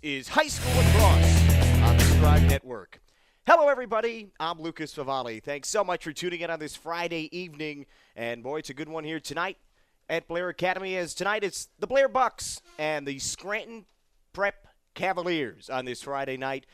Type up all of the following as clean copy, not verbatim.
is High School Lacrosse on the Strive Network. Hello, everybody. I'm Lucas Favalli. Thanks so much for tuning in on this Friday evening. And, boy, it's a good one here tonight at Blair Academy, as tonight it's the Blair Bucks and the Scranton Prep Cavaliers on this Friday night.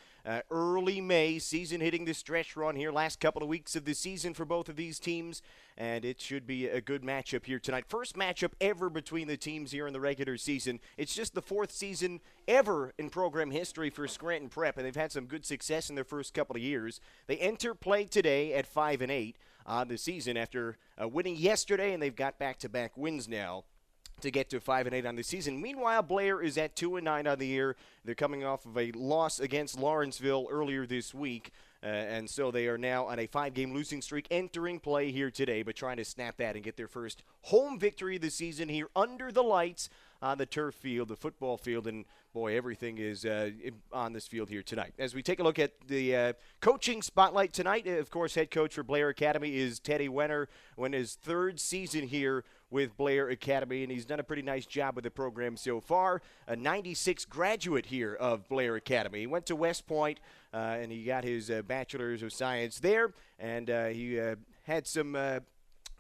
Early May, season hitting the stretch run here, last couple of weeks of the season for both of these teams, and it should be a good matchup here tonight. First matchup ever between the teams here in the regular season. It's just the fourth season ever in program history for Scranton Prep, and they've had some good success in their first couple of years. They enter play today at 5-8 on the season after winning yesterday, and they've got back-to-back wins now to get to 5-8 on the season. Meanwhile, Blair is at 2-9 on the year. They're coming off of a loss against Lawrenceville earlier this week, and so they are now on a 5-game losing streak, entering play here today, but trying to snap that and get their first home victory of the season here under the lights on the turf field, the football field, and boy, everything is on this field here tonight. As we take a look at the coaching spotlight tonight, of course, head coach for Blair Academy is Teddy Wenner, in his third season here with Blair Academy, and he's done a pretty nice job with the program so far. A 96 graduate here of Blair Academy. He went to West Point, and he got his Bachelor's of Science there, and he had some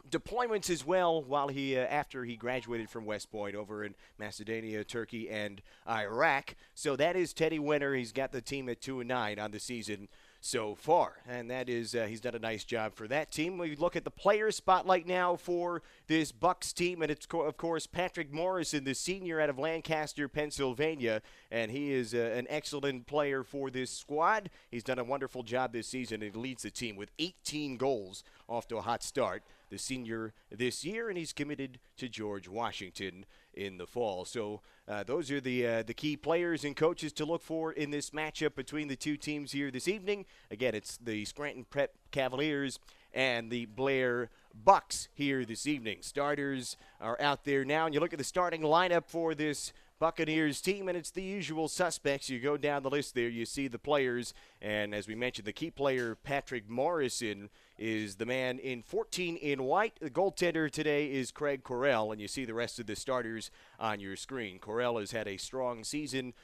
deployments as well while he after he graduated from West Point over in Macedonia, Turkey, and Iraq. So that is Teddy Wenner. He's got the team at 2-9 on the season so far, and that is he's done a nice job for that team. We look at the player spotlight now for this Bucks team, and it's of course Patrick Morrison, the senior out of Lancaster, Pennsylvania, and he is an excellent player for this squad. He's done a wonderful job this season and leads the team with 18 goals, off to a hot start, the senior this year, and he's committed to George Washington in the fall. So those are the key players and coaches to look for in this matchup between the two teams here this evening. Again, it's the Scranton Prep Cavaliers and the Blair Bucks here this evening. Starters are out there now, and you look at the starting lineup for this Buccaneers team, and it's the usual suspects. You go down the list there, you see the players, and as we mentioned, the key player, Patrick Morrison, is the man in 14 in white. The goaltender today is Craig Correll, and you see the rest of the starters on your screen. Correll has had a strong season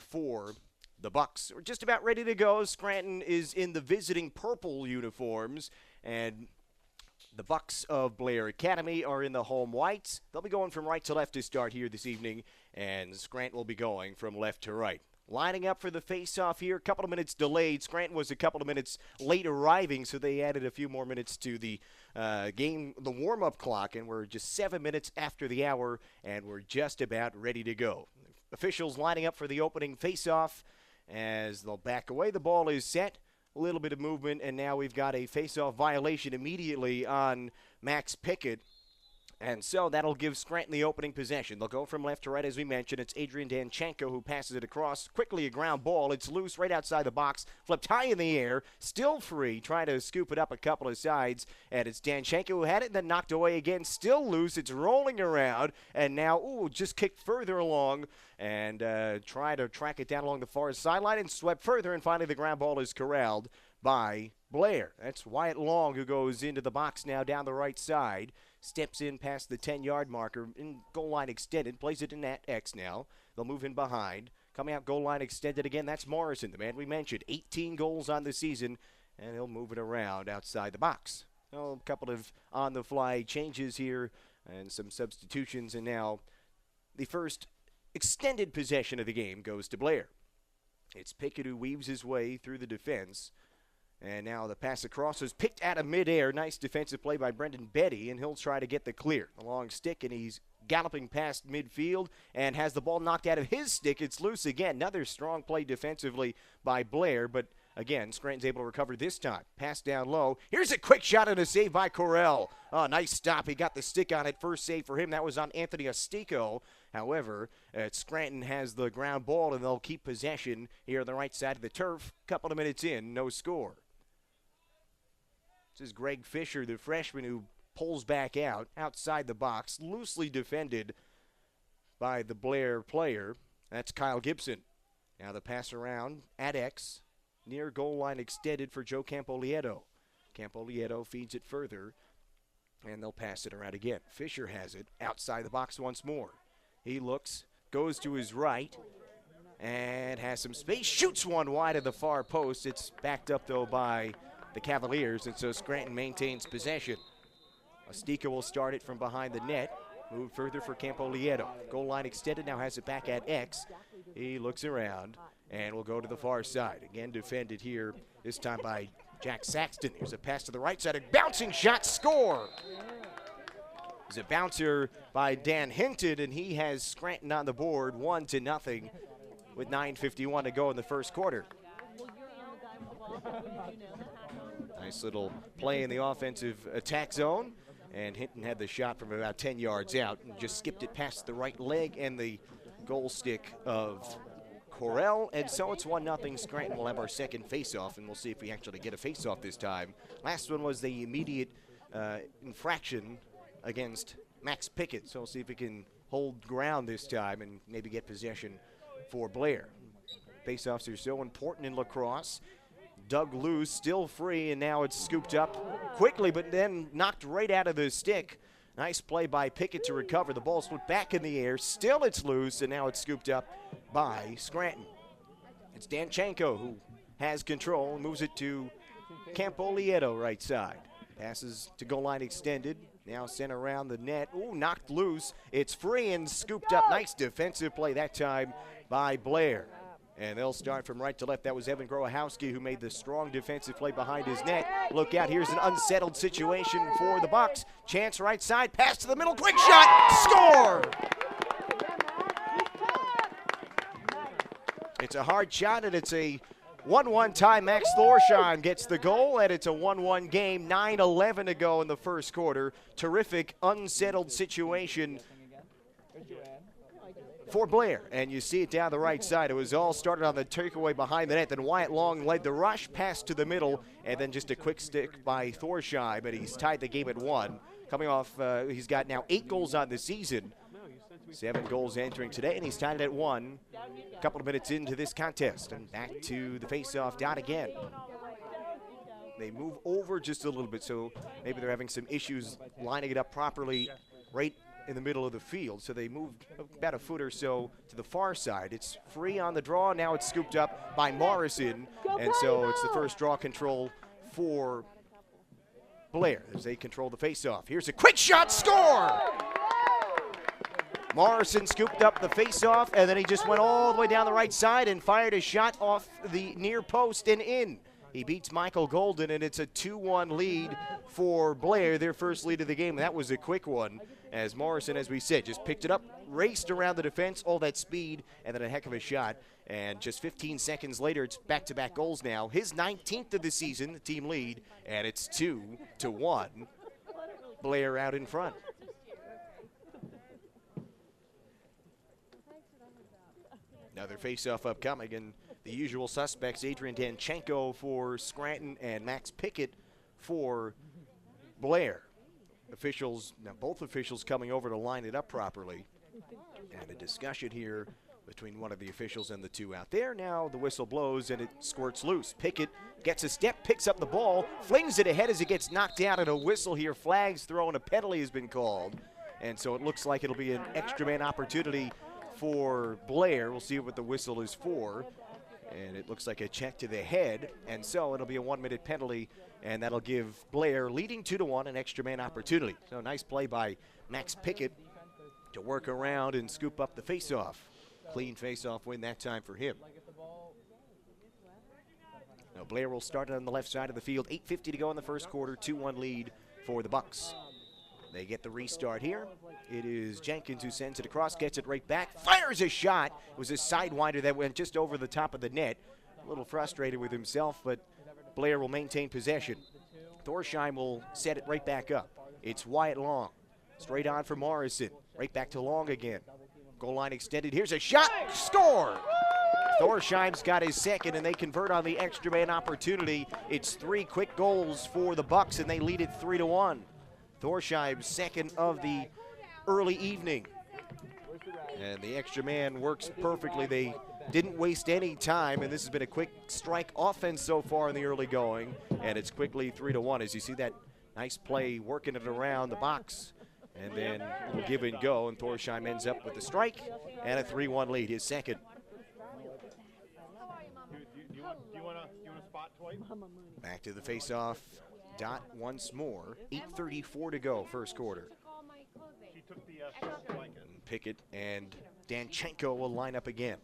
for the Bucks. We're just about ready to go. Scranton is in the visiting purple uniforms, and the Bucks of Blair Academy are in the home whites. They'll be going from right to left to start here this evening, and Scranton will be going from left to right. Lining up for the face-off here, a couple of minutes delayed. Scranton was a couple of minutes late arriving, so they added a few more minutes to the game, the warm-up clock, and we're just 7 minutes after the hour, and we're just about ready to go. Officials lining up for the opening face-off as they'll back away. The ball is set. A little bit of movement, and now we've got a face-off violation immediately on Max Pickett. And so that'll give Scranton the opening possession. They'll go from left to right, as we mentioned. It's Adrian Danchenko who passes it across. Quickly a ground ball. It's loose right outside the box. Flipped high in the air. Still free. Trying to scoop it up a couple of sides. And it's Danchenko who had it, then knocked away again. Still loose. It's rolling around. And now, just kicked further along. And try to track it down along the far sideline and swept further. And finally the ground ball is corralled by Blair. That's Wyatt Long who goes into the box now down the right side. Steps in past the 10-yard marker, in goal line extended, plays it in that X now. They'll move in behind. Coming out goal line extended again, that's Morrison, the man we mentioned. 18 goals on the season, and he'll move it around outside the box. A couple of on-the-fly changes here and some substitutions, and now the first extended possession of the game goes to Blair. It's Pickett who weaves his way through the defense. And now the pass across is picked out of midair. Nice defensive play by Brendan Betty, and he'll try to get the clear. A long stick, and he's galloping past midfield and has the ball knocked out of his stick. It's loose again. Another strong play defensively by Blair, but again, Scranton's able to recover this time. Pass down low. Here's a quick shot and a save by Correll. Oh, nice stop. He got the stick on it. First save for him. That was on Anthony Ostico. However, Scranton has the ground ball, and they'll keep possession here on the right side of the turf. Couple of minutes in, no score. This is Greg Fisher, the freshman who pulls back out, outside the box, loosely defended by the Blair player. That's Kyle Gibson. Now the pass around at X, near goal line extended for Joe Campolieto. Campolieto feeds it further, and they'll pass it around again. Fisher has it outside the box once more. He looks, goes to his right, and has some space. Shoots one wide of the far post. It's backed up, though, by the Cavaliers, and so Scranton maintains possession. Ostika will start it from behind the net. Move further for Campolieto. Goal line extended, now has it back at X. He looks around and will go to the far side. Again defended here, this time by Jack Saxton. Here's a pass to the right side, a bouncing shot, score! There's a bouncer by Dan Hinton, and he has Scranton on the board, 1-0, with 9:51 to go in the first quarter. Nice little play in the offensive attack zone. And Hinton had the shot from about 10 yards out and just skipped it past the right leg and the goal stick of Correll. And so it's 1-0. Scranton will have our second faceoff, and we'll see if we actually get a faceoff this time. Last one was the immediate infraction against Max Pickett. So we'll see if we can hold ground this time and maybe get possession for Blair. Faceoffs are so important in lacrosse. Dug loose, still free, and now it's scooped up quickly, but then knocked right out of the stick. Nice play by Pickett to recover. The ball's put back in the air. Still it's loose, and now it's scooped up by Scranton. It's Danchenko who has control and moves it to Campolieto right side. Passes to goal line extended. Now sent around the net. Ooh, knocked loose. It's free and scooped up. Nice defensive play that time by Blair. And they'll start from right to left. That was Evan Growahowski who made the strong defensive play behind his net. Look out, here's an unsettled situation for the Bucks. Chance right side, pass to the middle, quick shot, score! It's a hard shot, and it's a 1-1 tie. Max Thorsheim gets the goal, and it's a 1-1 game. 9:11 to go in the first quarter. Terrific unsettled situation for Blair, and you see it down the right side. It was all started on the takeaway behind the net. Then Wyatt Long led the rush, pass to the middle, and then just a quick stick by Thorsheim, but he's tied the game at 1. Coming off, he's got now 8 goals on the season, 7 goals entering today, and he's tied it at 1. A couple of minutes into this contest, and back to the face-off dot again. They move over just a little bit, so maybe they're having some issues lining it up properly right in the middle of the field, so they moved about a foot or so to the far side. It's free on the draw. Now it's scooped up by Morrison, and so it's the first draw control for Blair as they control the face-off. Here's a quick shot, score! Morrison scooped up the face-off, and then he just went all the way down the right side and fired a shot off the near post and in. He beats Michael Golden, and it's a 2-1 lead for Blair, their first lead of the game. That was a quick one, as Morrison, as we said, just picked it up, raced around the defense, all that speed, and then a heck of a shot. And just 15 seconds later, it's back-to-back goals now. His 19th of the season, the team lead, and it's 2-1. Blair out in front. Another face-off upcoming, and the usual suspects, Adrian Danchenko for Scranton and Max Pickett for Blair. Officials, now both officials coming over to line it up properly. And a discussion here between one of the officials and the two out there. Now the whistle blows and it squirts loose. Pickett gets a step, picks up the ball, flings it ahead as it gets knocked out, and a whistle here. Flags thrown, a penalty has been called. And so it looks like it'll be an extra man opportunity for Blair. We'll see what the whistle is for. And it looks like a check to the head. And so it'll be a 1-minute penalty, and that'll give Blair, leading 2-1, an extra man opportunity. So nice play by Max Pickett to work around and scoop up the faceoff. Clean faceoff win that time for him. Now Blair will start on the left side of the field. 8:50 to go in the first quarter. 2-1 lead for the Bucks. They get the restart here. It is Jenkins who sends it across, gets it right back, fires a shot. It was a sidewinder that went just over the top of the net. A little frustrated with himself, but Blair will maintain possession. Thorsheim will set it right back up. It's Wyatt Long. Straight on for Morrison. Right back to Long again. Goal line extended. Here's a shot. Score! Thorsheim's got his second, and they convert on the extra man opportunity. It's 3 quick goals for the Bucks, and they lead it 3-1. Thorsheim's second of the early evening. And the extra man works perfectly. They didn't waste any time, and this has been a quick strike offense so far in the early going, and it's quickly 3-1 as you see that nice play working it around the box. And then a little give and go, and Thorsheim ends up with the strike and a 3-1 lead, his second. Back to the face-off dot once more. 8:34 to go, first quarter. Pickett and Danchenko will line up again.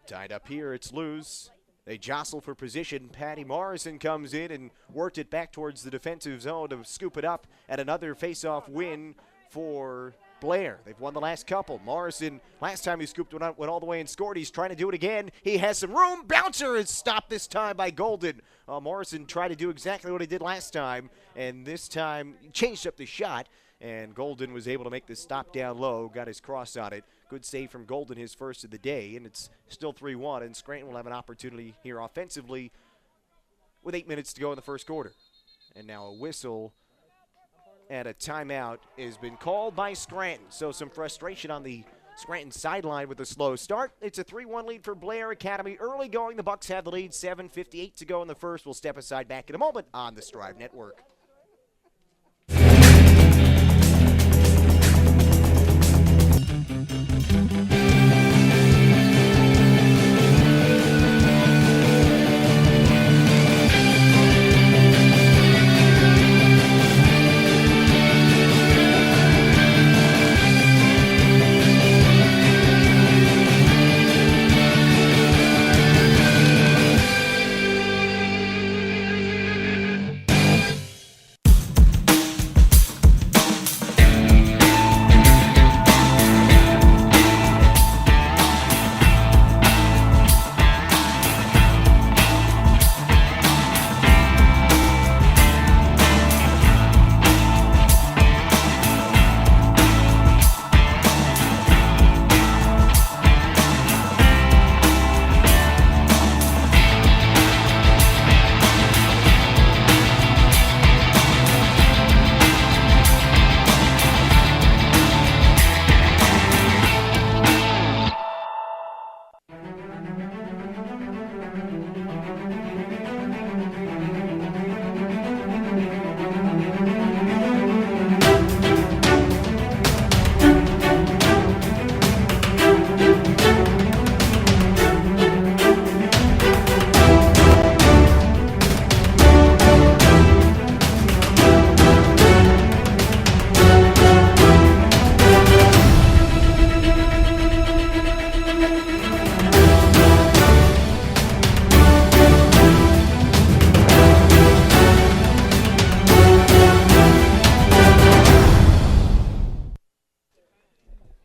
Tied up here, it's loose. They jostle for position. Patty Morrison comes in and worked it back towards the defensive zone to scoop it up at another face-off win for Blair. They've won the last couple. Morrison, last time he scooped one out, went all the way and scored. He's trying to do it again. He has some room. Bouncer is stopped this time by Golden. Morrison tried to do exactly what he did last time, and this time changed up the shot, and Golden was able to make the stop down low, got his cross on it. Good save from Golden, his first of the day, and it's still 3-1, and Scranton will have an opportunity here offensively with 8 minutes to go in the first quarter. And now a whistle and a timeout has been called by Scranton. So some frustration on the Scranton sideline with a slow start. It's a 3-1 lead for Blair Academy. Early going, the Bucks have the lead, 7:58 to go in the first. We'll step aside back in a moment on the Strive Network.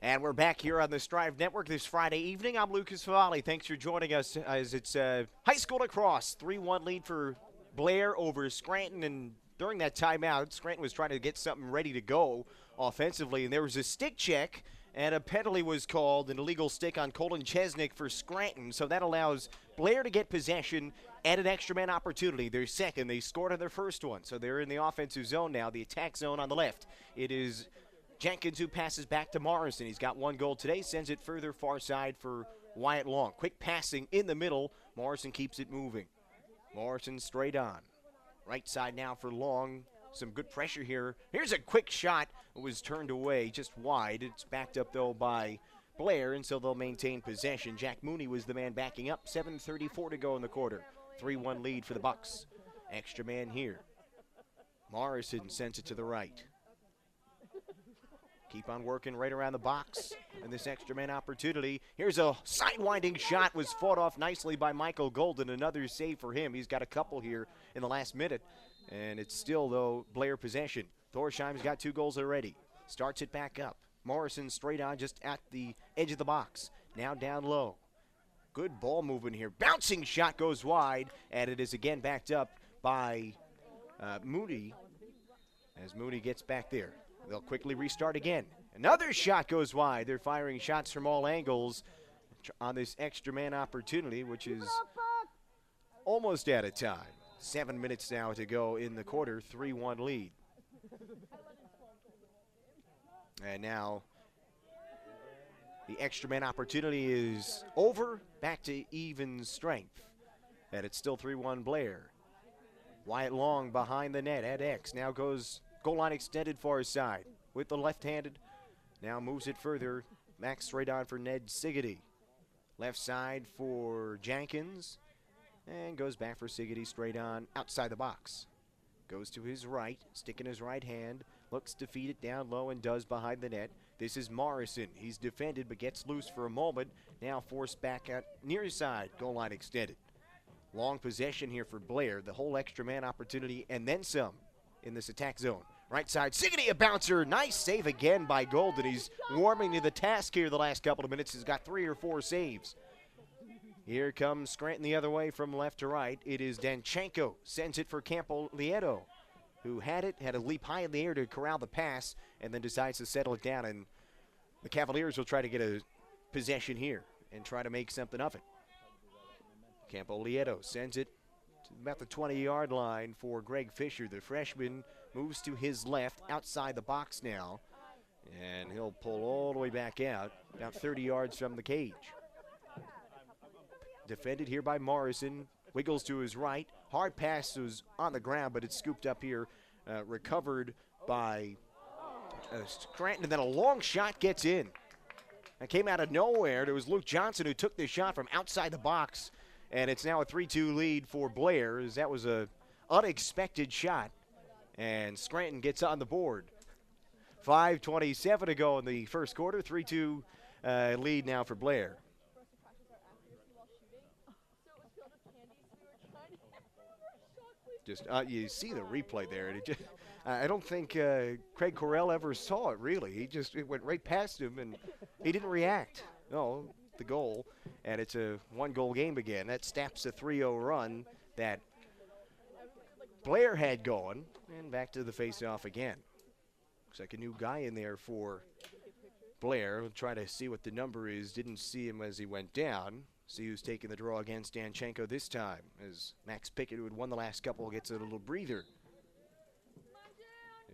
And we're back here on the Strive Network this Friday evening. I'm Lucas Favali. Thanks for joining us as it's high school lacrosse. 3-1 lead for Blair over Scranton. And during that timeout, Scranton was trying to get something ready to go offensively. And there was a stick check, and a penalty was called, an illegal stick on Colin Chesnick for Scranton. So that allows Blair to get possession and an extra man opportunity. Their second. They scored on their first one. So they're in the offensive zone now, the attack zone on the left. It is Jenkins who passes back to Morrison. He's got one goal today, sends it further far side for Wyatt Long. Quick passing in the middle. Morrison keeps it moving. Morrison straight on. Right side now for Long. Some good pressure here. Here's a quick shot. It was turned away just wide. It's backed up, though, by Blair, and so they'll maintain possession. Jack Mooney was the man backing up. 7:34 to go in the quarter. 3-1 lead for the Bucks. Extra man here. Morrison sends it to the right. Keep on working right around the box. And this extra man opportunity. Here's a sidewinding shot. Was fought off nicely by Michael Golden. Another save for him. He's got a couple here in the last minute. And it's still, though, Blair possession. Thorsheim's got 2 goals already. Starts it back up. Morrison straight on just at the edge of the box. Now down low. Good ball movement here. Bouncing shot goes wide. And it is again backed up by Moody. As Moody gets back there. They'll quickly restart again. Another shot goes wide. They're firing shots from all angles on this extra man opportunity, which is almost out of time. 7 minutes now to go in the quarter. 3-1 lead. And now the extra man opportunity is over. Back to even strength. And it's still 3-1 Blair. Wyatt Long behind the net at X. Now goes goal line extended far side with the left-handed. Now moves it further Max straight on for Ned Siggety. Left side for Jenkins. And goes back for Siggety straight on outside the box. Goes to his right, stick in his right hand. Looks to feed it down low and does behind the net. This is Morrison. He's defended but gets loose for a moment. Now forced back at near side. Goal line extended. Long possession here for Blair. The whole extra man opportunity and then some in this attack zone. Right side, Siggety, a bouncer. Nice save again by Golden. He's warming to the task here the last couple of minutes. He's got 3 or 4 saves. Here comes Scranton the other way from left to right. It is Danchenko. Sends it for Campo Lieto, who had a leap high in the air to corral the pass, and then decides to settle it down. And the Cavaliers will try to get a possession here and try to make something of it. Campo Lieto sends it to about the 20-yard line for Greg Fisher. The freshman moves to his left, outside the box now, and he'll pull all the way back out, about 30 yards from the cage. Defended here by Morrison, wiggles to his right. Hard pass was on the ground, but it's scooped up here, recovered by Scranton, and then a long shot gets in. It came out of nowhere. It was Luke Johnson who took this shot from outside the box, and it's now a 3-2 lead for Blair, as that was an unexpected shot, and Scranton gets on the board. 5:27 to go in the first quarter, 3-2 lead now for Blair. Just you see the replay there, and it just, I don't think Craig Correll ever saw it, really. It went right past him, and he didn't react. No, the goal, and it's a one-goal game again. That snaps a 3-0 run that Blair had going, and back to the face-off again. Looks like a new guy in there for Blair. We'll try to see what the number is. Didn't see him as he went down. See who's taking the draw against Danchenko this time, as Max Pickett, who had won the last couple, gets a little breather.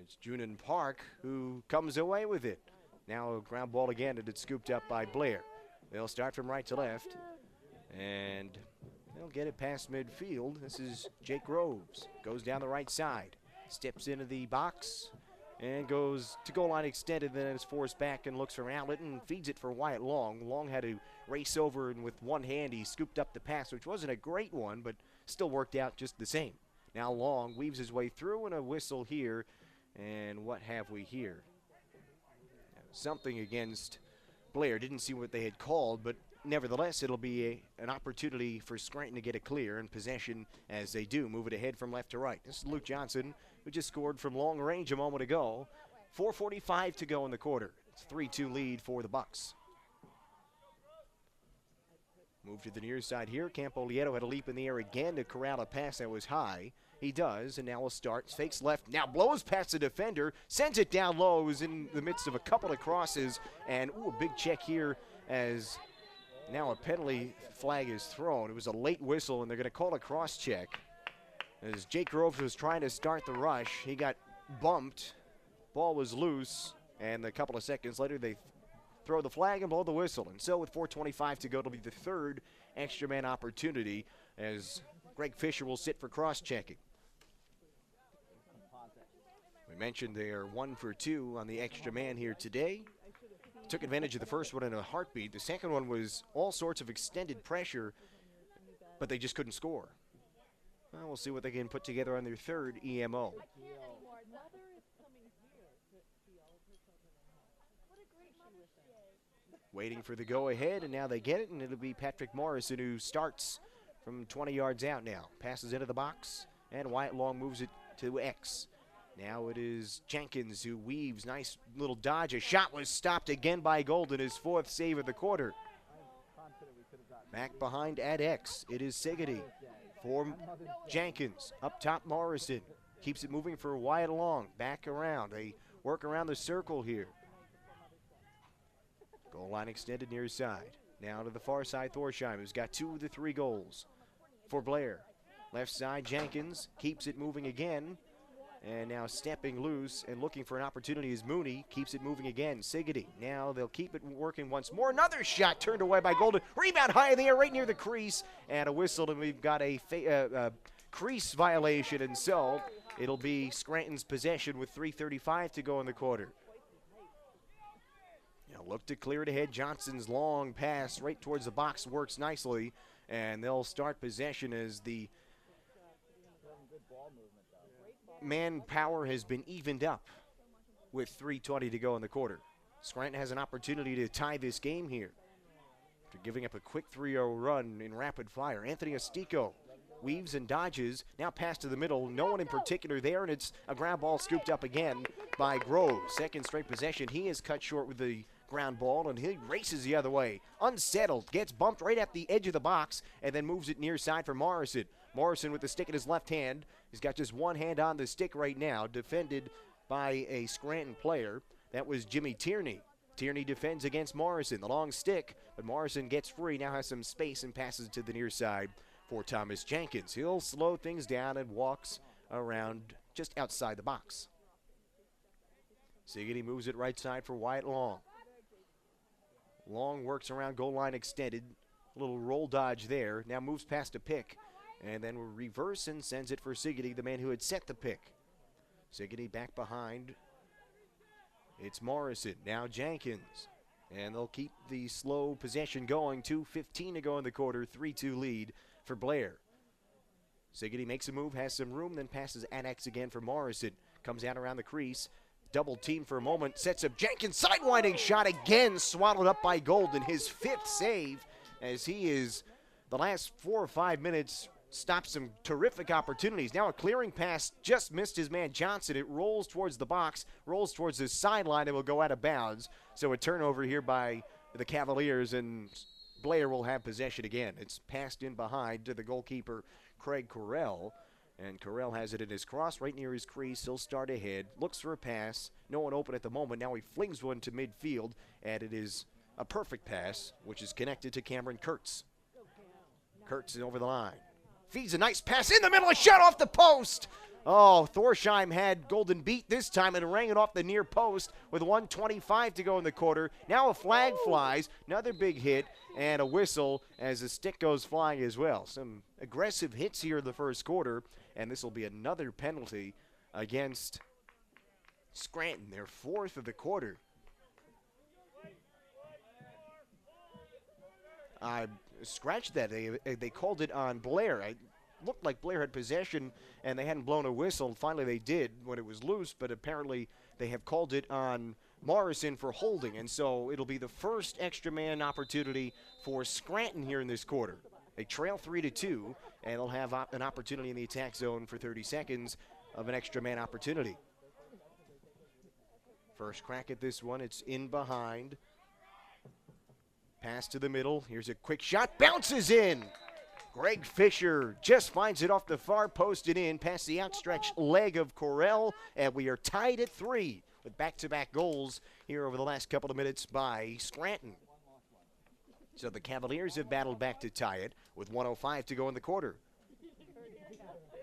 It's Junin Park who comes away with it. Now a ground ball again, and it's scooped up by Blair. They'll start from right to left, and they'll get it past midfield. This is Jake Groves. Goes down the right side, steps into the box, and goes to goal line extended, then is forced back and looks for outlet and feeds it for Wyatt Long. Long had to race over, and with one hand he scooped up the pass, which wasn't a great one, but still worked out just the same. Now Long weaves his way through, and a whistle here. And what have we here? Something against Blair. Didn't see what they had called, but nevertheless, it'll be an opportunity for Scranton to get a clear and possession as they do. Move it ahead from left to right. This is Luke Johnson, who just scored from long range a moment ago. 4:45 to go in the quarter. It's a 3-2 lead for the Bucks. Move to the near side here. Campo Lieto had a leap in the air again to corral a pass that was high. He does, and now will start. Fakes left, now blows past the defender, sends it down low. It was in the midst of a couple of crosses, and a big check here as now a penalty flag is thrown. It was a late whistle, and they're going to call a cross check. As Jake Groves was trying to start the rush, he got bumped. Ball was loose, and a couple of seconds later, they throw the flag and blow the whistle. And so with 4:25 to go, it'll be the third extra man opportunity as Greg Fisher will sit for cross-checking. We mentioned they are 1 for 2 on the extra man here today. Took advantage of the first one in a heartbeat. The second one was all sorts of extended pressure, but they just couldn't score. Well, we'll see what they can put together on their third EMO. Waiting for the go-ahead, and now they get it, and it'll be Patrick Morrison who starts from 20 yards out now. Passes into the box, and Wyatt Long moves it to X. Now it is Jenkins who weaves. Nice little dodge. A shot was stopped again by Golden, his 4th save of the quarter. Back behind at X, it is Siggety for Jenkins. Up top, Morrison. Keeps it moving for Wyatt Long. Back around. They work around the circle here. Goal line extended near his side. Now to the far side, Thorsheim, who's got 2 of the 3 goals for Blair. Left side, Jenkins keeps it moving again. And now stepping loose and looking for an opportunity is Mooney. Keeps it moving again. Siggety. Now they'll keep it working once more. Another shot turned away by Golden. Rebound high in the air right near the crease. And a whistle, and we've got a crease violation. And so it'll be Scranton's possession with 3:35 to go in the quarter. Now look to clear it ahead. Johnson's long pass right towards the box works nicely, and they'll start possession as the manpower has been evened up with 3:20 to go in the quarter. Scranton has an opportunity to tie this game here after giving up a quick 3-0 run in rapid fire. Anthony Ostico weaves and dodges, now pass to the middle, no one in particular there, and it's a ground ball scooped up again by Groves. Second straight possession, he is cut short with the ground ball, and he races the other way. Unsettled, gets bumped right at the edge of the box, and then moves it near side for Morrison. Morrison with the stick in his left hand. He's got just one hand on the stick right now, defended by a Scranton player. That was Jimmy Tierney. Tierney defends against Morrison. The long stick, but Morrison gets free, now has some space and passes to the near side for Thomas Jenkins. He'll slow things down and walks around just outside the box. Siggety moves it right side for Wyatt Long. Long works around goal line extended. A little roll dodge there. Now moves past a pick. And then reverse and sends it for Siggety, the man who had set the pick. Siggety back behind. It's Morrison. Now Jenkins. And they'll keep the slow possession going. 2:15 to go in the quarter. 3-2 lead for Blair. Siggety makes a move, has some room, then passes Annex again for Morrison. Comes out around the crease. Double team for a moment. Sets up Jenkins. Sidewinding shot again. Swallowed up by Golden. His fifth save as he is the last 4 or 5 minutes stopped some terrific opportunities. Now a clearing pass just missed his man Johnson. It rolls towards the box, rolls towards the sideline, and will go out of bounds. So a turnover here by the Cavaliers, and Blair will have possession again. It's passed in behind to the goalkeeper, Craig Correll. And Correll has it in his cross right near his crease. He'll start ahead, looks for a pass. No one open at the moment. Now he flings one to midfield, and it is a perfect pass, which is connected to Cameron Kurtz. Kurtz is over the line. Feeds a nice pass in the middle, a shot off the post. Oh, Thorsheim had Golden beat this time and rang it off the near post with 1:25 to go in the quarter. Now a flag flies, another big hit, and a whistle as the stick goes flying as well. Some aggressive hits here in the first quarter, and this will be another penalty against Scranton, their fourth of the quarter. I scratched that. They called it on Blair. It looked like Blair had possession and they hadn't blown a whistle. Finally they did when it was loose, but apparently they have called it on Morrison for holding, and so it'll be the first extra man opportunity for Scranton here in this quarter. They trail 3-2, and they'll have an opportunity in the attack zone for 30 seconds of an extra man opportunity. First crack at this one, it's in behind. Pass to the middle. Here's a quick shot. Bounces in. Greg Fisher just finds it off the far post and in past the outstretched leg of Correll. And we are tied at 3 with back-to-back goals here over the last couple of minutes by Scranton. So the Cavaliers have battled back to tie it with 1:05 to go in the quarter.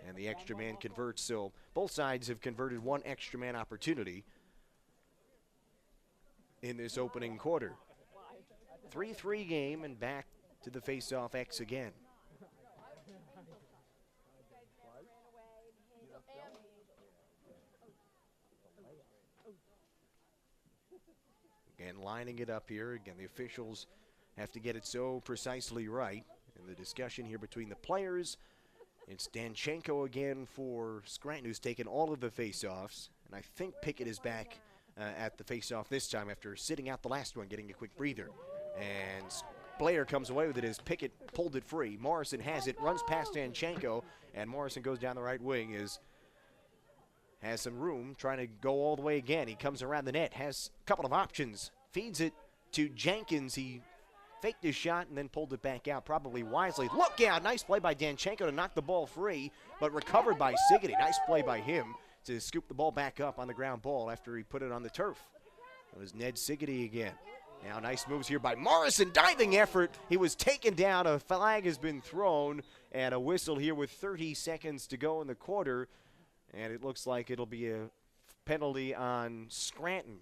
And the extra man converts. So both sides have converted one extra man opportunity in this opening quarter. 3-3 game, and back to the face-off X again. Again, lining it up here. Again, the officials have to get it so precisely right. And the discussion here between the players, it's Danchenko again for Scranton, who's taken all of the face-offs. And I think Pickett is back at the face-off this time after sitting out the last one, getting a quick breather. And Blair comes away with it as Pickett pulled it free. Morrison has it, runs past Danchenko, and Morrison goes down the right wing, has some room, trying to go all the way again. He comes around the net, has a couple of options, feeds it to Jenkins. He faked his shot and then pulled it back out, probably wisely. Look out, nice play by Danchenko to knock the ball free, but recovered by Siggety. Nice play by him to scoop the ball back up on the ground ball after he put it on the turf. It was Ned Siggety again. Now nice moves here by Morrison, diving effort. He was taken down, a flag has been thrown, and a whistle here with 30 seconds to go in the quarter. And it looks like it'll be a penalty on Scranton.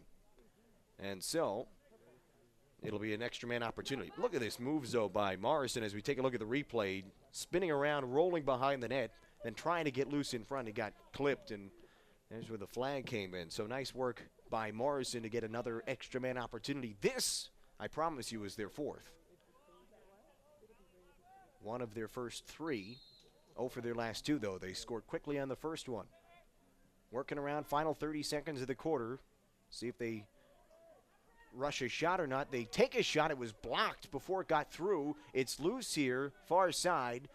And so it'll be an extra man opportunity. Look at this move, though, by Morrison as we take a look at the replay. Spinning around, rolling behind the net, then trying to get loose in front. He got clipped, and There's where the flag came in. So nice work by Morrison to get another extra man opportunity. This, I promise you, is their fourth. One of their first three. 0 for their last two, though. They scored quickly on the first one. Working around, final 30 seconds of the quarter. See if they rush a shot or not. They take a shot. It was blocked before it got through. It's loose here, far side.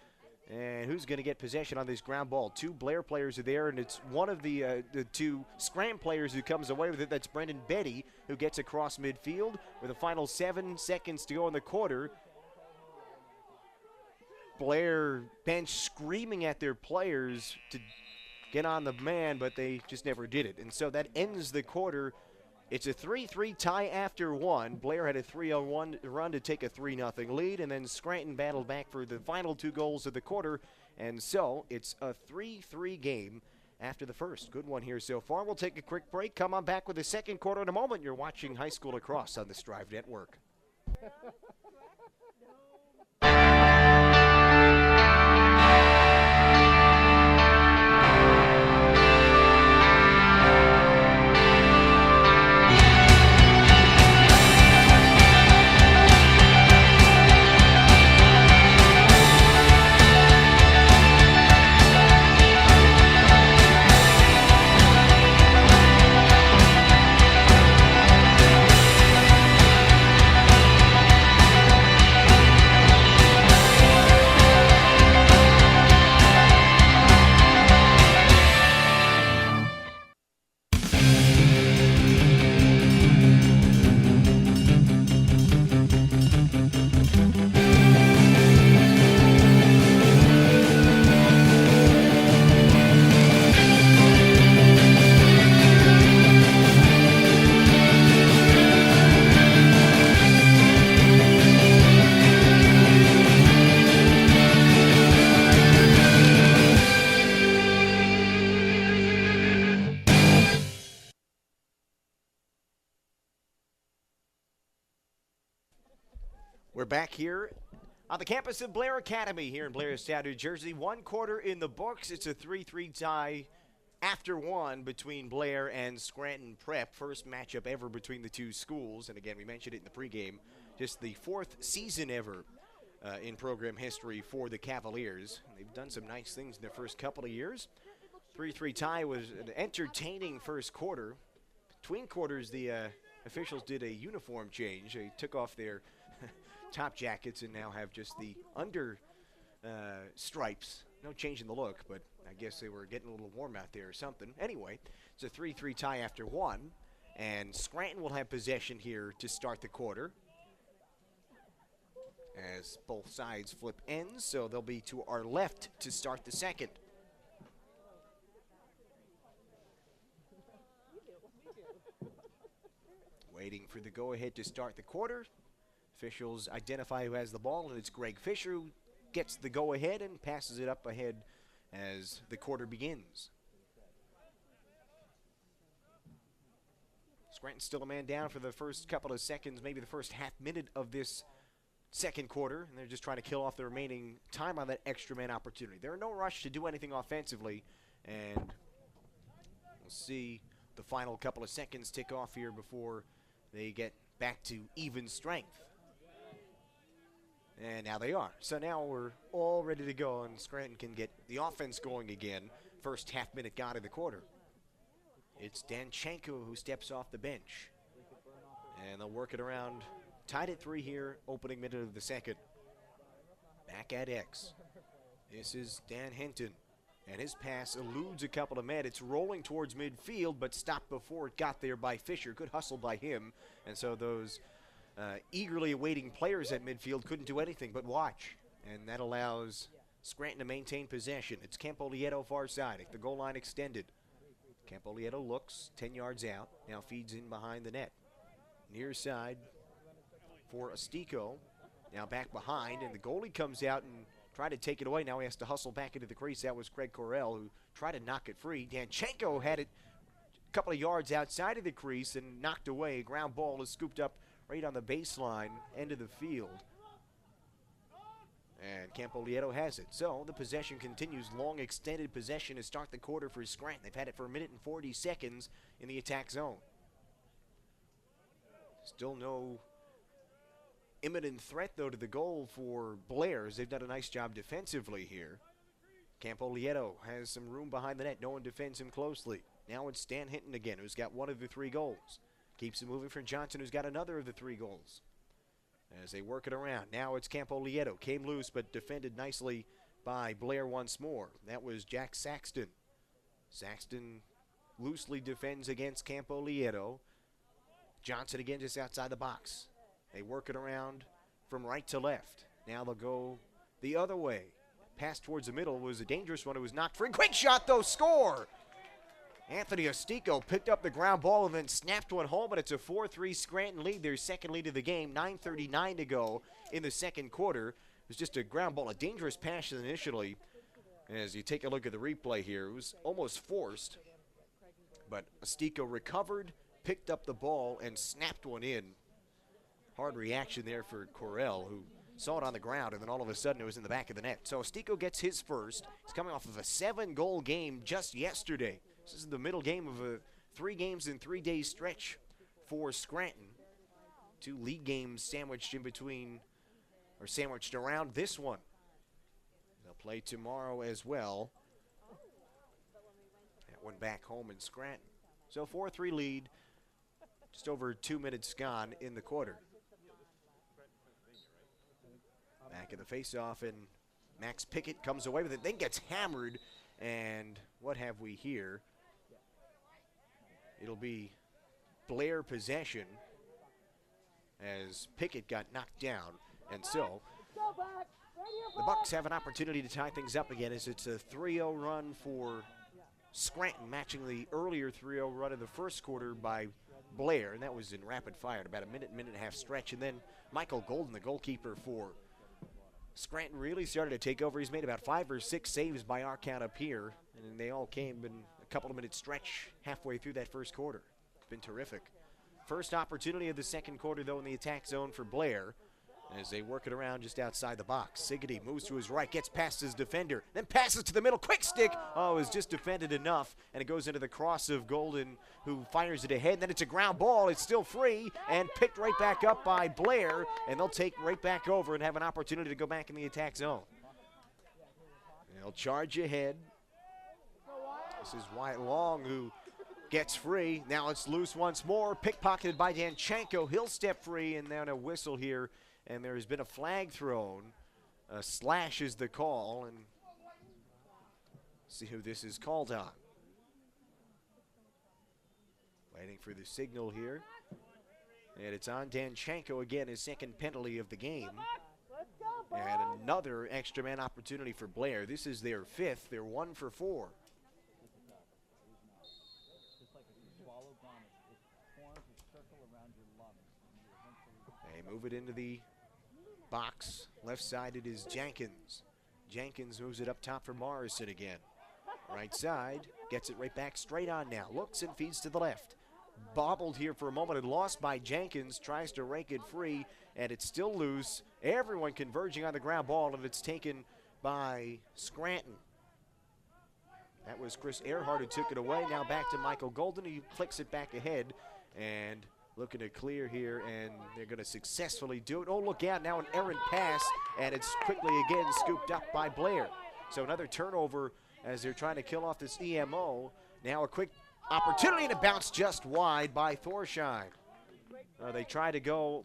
And who's going to get possession on this ground ball? Two Blair players are there, and it's one of the two Scranton players who comes away with it. That's Brendan Betty, who gets across midfield with the final 7 seconds to go in the quarter. Blair bench screaming at their players to get on the man, but they just never did it. And so that ends the quarter. It's a 3-3 tie after one. Blair had a 3-on-1 run to take a 3-0 lead, and then Scranton battled back for the final 2 goals of the quarter. And so it's a 3-3 game after the first. Good one here so far. We'll take a quick break. Come on back with the second quarter in a moment. You're watching High School Lacrosse on the Strive Network. We're back here on the campus of Blair Academy here in Blairstown, New Jersey. 1 quarter in the books. It's a 3-3 tie after one between Blair and Scranton Prep. First matchup ever between the two schools. And again, we mentioned it in the pregame. Just the 4th season ever in program history for the Cavaliers. They've done some nice things in their first couple of years. 3-3 tie was an entertaining first quarter. Between quarters, the officials did a uniform change. They took off their top jackets and now have just the under stripes. No change in the look, but I guess they were getting a little warm out there or something. Anyway, it's a 3-3 tie after one, and Scranton will have possession here to start the quarter as both sides flip ends, so they'll be to our left to start the second. Waiting for the go-ahead to start the quarter. Officials identify who has the ball, and it's Greg Fisher who gets the go-ahead and passes it up ahead as the quarter begins. Scranton still a man down for the first couple of seconds, maybe the first half minute of this second quarter, and they're just trying to kill off the remaining time on that extra man opportunity. They're in no rush to do anything offensively, and we'll see the final couple of seconds tick off here before they get back to even strength. And now they are. So now we're all ready to go, and Scranton can get the offense going again. First half minute gone in the quarter. It's Danchenko who steps off the bench. And they'll work it around. Tied at 3 here, opening minute of the second. Back at X. This is Dan Hinton. And his pass eludes a couple of men. It's rolling towards midfield, but stopped before it got there by Fisher. Good hustle by him. And so those eagerly awaiting players at midfield couldn't do anything but watch. And that allows Scranton to maintain possession. It's Campolieto far side. The goal line extended. Campolieto looks 10 yards out. Now feeds in behind the net. Near side for Astico. Now back behind, and the goalie comes out and tried to take it away. Now he has to hustle back into the crease. That was Craig Correll who tried to knock it free. Danchenko had it a couple of yards outside of the crease and knocked away. Ground ball is scooped up right on the baseline, end of the field. And Campolieto has it. So the possession continues. Long extended possession to start the quarter for Scranton. They've had it for 1:40 in the attack zone. Still no imminent threat, though, to the goal for Blair, as they've done a nice job defensively here. Campolieto has some room behind the net. No one defends him closely. Now it's Stan Hinton again, who's got one of the 3 goals. Keeps it moving for Johnson, who's got another of the 3 goals. As they work it around. Now it's Campolieto. Came loose, but defended nicely by Blair once more. That was Jack Saxton. Saxton loosely defends against Campolieto. Johnson again just outside the box. They work it around from right to left. Now they'll go the other way. Pass towards the middle was a dangerous one. It was knocked free. Quick shot, though. Score! Anthony Ostico picked up the ground ball and then snapped one home, but it's a 4-3 Scranton lead, their second lead of the game. 9:39 to go in the second quarter. It was just a ground ball, a dangerous pass initially. As you take a look at the replay here, it was almost forced, but Ostico recovered, picked up the ball, and snapped one in. Hard reaction there for Correll, who saw it on the ground, and then all of a sudden it was in the back of the net. So Ostico gets his first. He's coming off of a 7-goal game just yesterday. This is the middle game of a 3 games in 3 days stretch for Scranton. 2 league games sandwiched in between, or sandwiched around this one. They'll play tomorrow as well. That one back home in Scranton. So 4-3 lead, just over 2 minutes gone in the quarter. Back in the faceoff, and Max Pickett comes away with it, then gets hammered, and what have we here? It'll be Blair possession as Pickett got knocked down. And so the Bucks have an opportunity to tie things up again as it's a 3-0 run for Scranton, matching the earlier 3-0 run in the first quarter by Blair. And that was in rapid fire, about a minute and a half stretch. And then Michael Golden, the goalkeeper for Scranton, really started to take over. He's made about 5 or 6 saves by our count up here. And they all came in couple of minute stretch halfway through that first quarter. It's been terrific. First opportunity of the second quarter, though, in the attack zone for Blair as they work it around just outside the box. Siggety moves to his right, gets past his defender, then passes to the middle. Quick stick. Oh, is just defended enough, and it goes into the cross of Golden, who fires it ahead. And then it's a ground ball. It's still free and picked right back up by Blair, and they'll take right back over and have an opportunity to go back in the attack zone. They'll charge ahead. This is Wyatt Long, who gets free. Now it's loose once more. Pickpocketed by Danchenko. He'll step free, and then a whistle here. And there has been a flag thrown. A slash is the call. And see who this is called on. Waiting for the signal here. And it's on Danchenko again, his second penalty of the game. And another extra man opportunity for Blair. This is their 5th. They're 1 for 4. They move it into the box. Left side it is Jenkins. Jenkins moves it up top for Morrison again. Right side, gets it right back straight on now. Looks and feeds to the left. Bobbled here for a moment and lost by Jenkins. Tries to rake it free, and it's still loose. Everyone converging on the ground ball, and it's taken by Scranton. That was Chris Earhart who took it away. Now back to Michael Golden. He flicks it back ahead, and looking to clear here, and they're going to successfully do it. Oh, look out, now an errant pass, and it's quickly again scooped up by Blair. So another turnover as they're trying to kill off this EMO. Now a quick opportunity, and it bounced just wide by Thorsheim. They try to go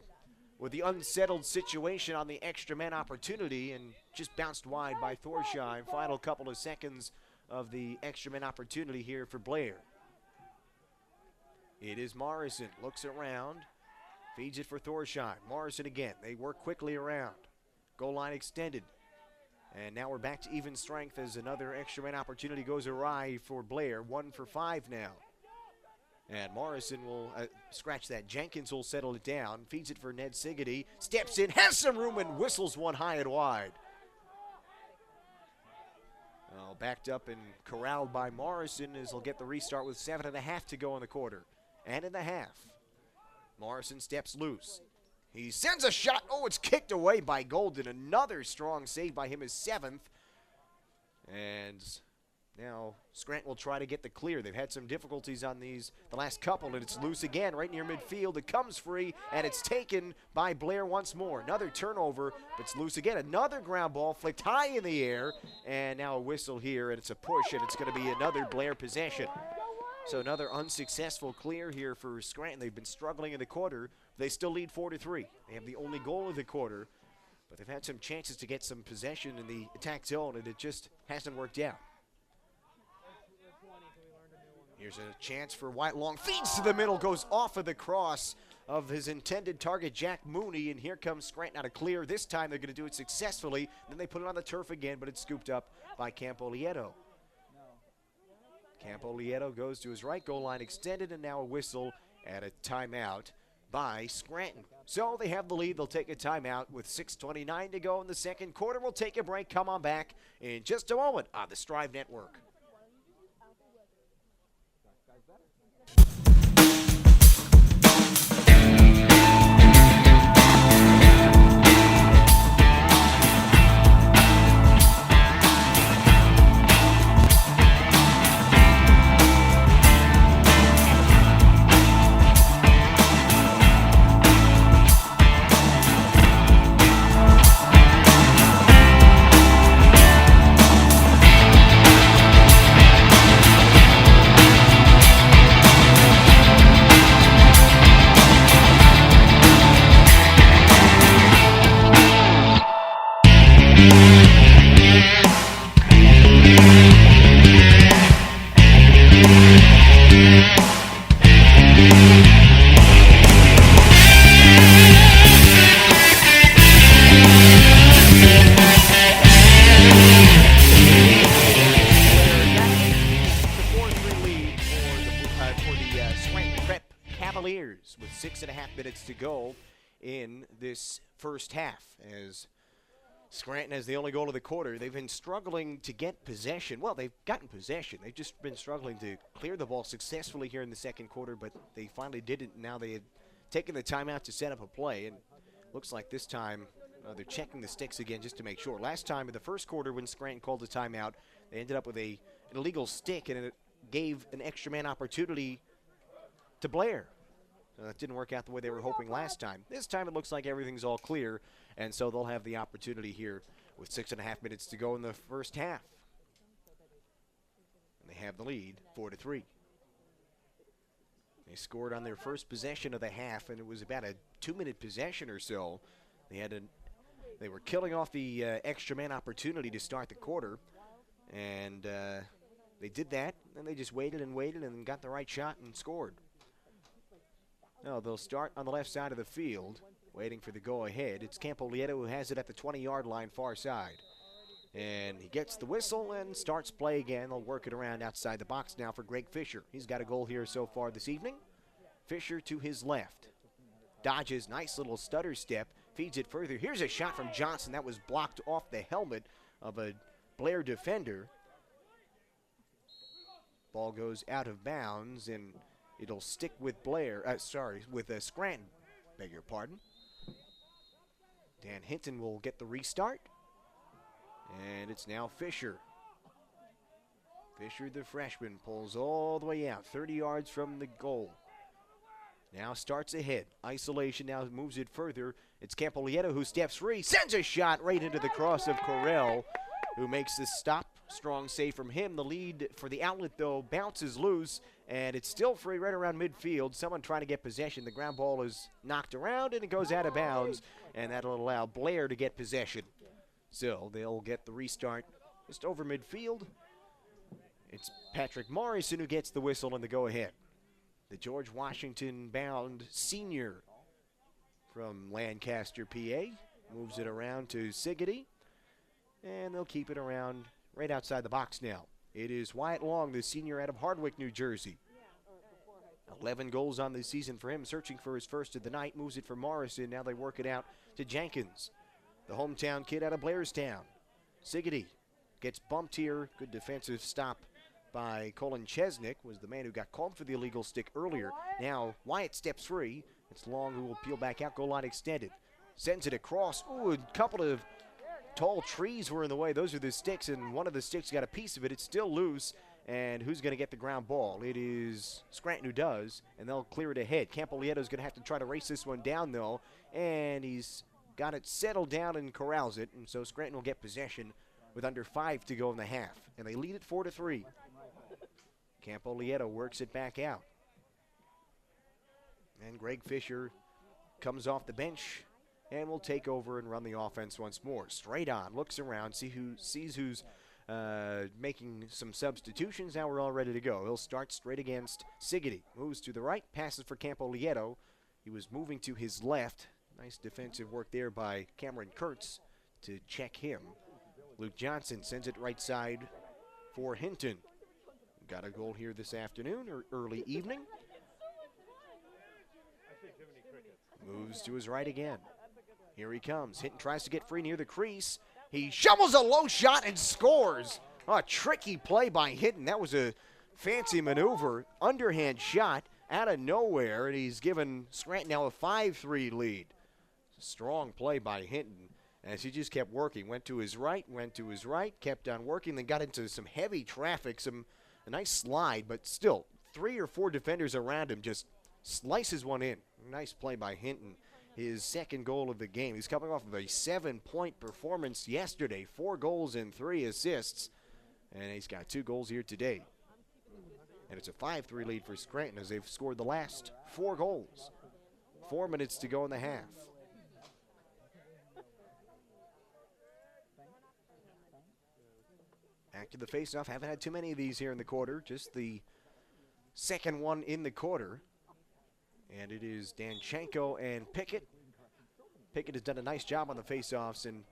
with the unsettled situation on the extra man opportunity, and just bounced wide by Thorsheim. Final couple of seconds of the extra man opportunity here for Blair. It is Morrison, looks around, feeds it for Thorsheim. Morrison again, they work quickly around. Goal line extended. And now we're back to even strength as another extra man opportunity goes awry for Blair. 1 for 5 now. And Morrison will scratch that. Jenkins will settle it down, feeds it for Ned Siggety, steps in, has some room, and whistles one high and wide. Backed up and corralled by Morrison as he'll get the restart with 7.5 to go in the quarter. And in the half, Morrison steps loose. He sends a shot. Oh, it's kicked away by Golden. Another strong save by him, his 7th. And now Scranton will try to get the clear. They've had some difficulties on the last couple, and it's loose again right near midfield. It comes free, and it's taken by Blair once more. Another turnover, but it's loose again. Another ground ball flicked high in the air, and now a whistle here, and it's a push, and it's going to be another Blair possession. So another unsuccessful clear here for Scranton. They've been struggling in the quarter. They still lead 4-3. They have the only goal of the quarter, but they've had some chances to get some possession in the attack zone, and it just hasn't worked out. Here's a chance for White. Long feeds to the middle, goes off of the cross of his intended target, Jack Mooney, and here comes Scranton out of clear. This time they're going to do it successfully. Then they put it on the turf again, but it's scooped up by Campolieto. Campolieto goes to his right goal line, extended, and now a whistle and a timeout by Scranton. So they have the lead. They'll take a timeout with 6:29 to go in the second quarter. We'll take a break. Come on back in just a moment on the Strive Network. With 6.5 minutes to go in this first half, as Scranton has the only goal of the quarter. They've been struggling to get possession. Well, they've gotten possession. They've just been struggling to clear the ball successfully here in the second quarter, but they finally did it. Now they had taken the timeout to set up a play, and looks like this time they're checking the sticks again just to make sure. Last time in the first quarter when Scranton called a timeout, they ended up with an illegal stick, and it gave an extra man opportunity to Blair. That didn't work out the way they were hoping last time. This time it looks like everything's all clear, and so they'll have the opportunity here with 6.5 minutes to go in the first half. And they have the lead, 4-3. They scored on their first possession of the half, and it was about a 2-minute possession or so. They were killing off the extra man opportunity to start the quarter, and they did that, and they just waited and got the right shot and scored. No, they'll start on the left side of the field, waiting for the go-ahead. It's Campolieto who has it at the 20-yard line, far side. And he gets the whistle and starts play again. They'll work it around outside the box now for Greg Fisher. He's got a goal here so far this evening. Fisher to his left. Dodges, nice little stutter step, feeds it further. Here's a shot from Johnson. That was blocked off the helmet of a Blair defender. Ball goes out of bounds, and it'll stick with Scranton, beg your pardon. Dan Hinton will get the restart. And it's now Fisher. Fisher, the freshman, pulls all the way out, 30 yards from the goal. Now starts ahead. Isolation now moves it further. It's Campolieto who steps free, sends a shot right into the cross of Correll, who makes the stop. Strong save from him. The lead for the outlet, though, bounces loose, and it's still free right around midfield. Someone trying to get possession. The ground ball is knocked around, and it goes out of bounds, and that'll allow Blair to get possession. So they'll get the restart just over midfield. It's Patrick Morrison who gets the whistle and the go-ahead. The George Washington-bound senior from Lancaster, PA, moves it around to Siggety, and they'll keep it around right outside the box now. It is Wyatt Long, the senior out of Hardwick, New Jersey. 11 goals on the season for him, searching for his first of the night. Moves it for Morrison. Now they work it out to Jenkins, the hometown kid out of Blairstown. Siggety gets bumped here. Good defensive stop by Colin Chesnick, was the man who got called for the illegal stick earlier. Now Wyatt steps free, It's Long who will peel back out, goal line extended. Sends it across. Ooh, a couple of tall trees were in the way. Those are the sticks, and one of the sticks got a piece of it. It's still loose, and who's going to get the ground ball? It is Scranton who does, and they'll clear it ahead. Campolietto's going to have to try to race this one down, though, and he's got it settled down and corrals it, and so Scranton will get possession with under 5 to go in the half, and they lead it 4-3. Campolietto works it back out. And Greg Fisher comes off the bench and will take over and run the offense once more. Straight on, looks around, sees who's making some substitutions. Now we're all ready to go. He'll start straight against Sigety. Moves to the right, passes for Campolietto. He was moving to his left. Nice defensive work there by Cameron Kurtz to check him. Luke Johnson sends it right side for Hinton. Got a goal here this afternoon or early evening. Moves to his right again. Here he comes. Hinton tries to get free near the crease. He shovels a low shot and scores. Oh, a tricky play by Hinton. That was a fancy maneuver. Underhand shot out of nowhere, and he's given Scranton now a 5-3 lead. Strong play by Hinton as he just kept working. Went to his right, kept on working, then got into some heavy traffic, a nice slide, but still 3 or 4 defenders around him, just slices one in. Nice play by Hinton. His second goal of the game. He's coming off of a 7-point performance yesterday. 4 goals and 3 assists. And he's got 2 goals here today. And it's a 5-3 lead for Scranton as they've scored the last 4 goals. 4 minutes to go in the half. Back to the faceoff. Haven't had too many of these here in the quarter. Just the second one in the quarter. And it is Danchenko and Pickett. Pickett has done a nice job on the faceoffs, and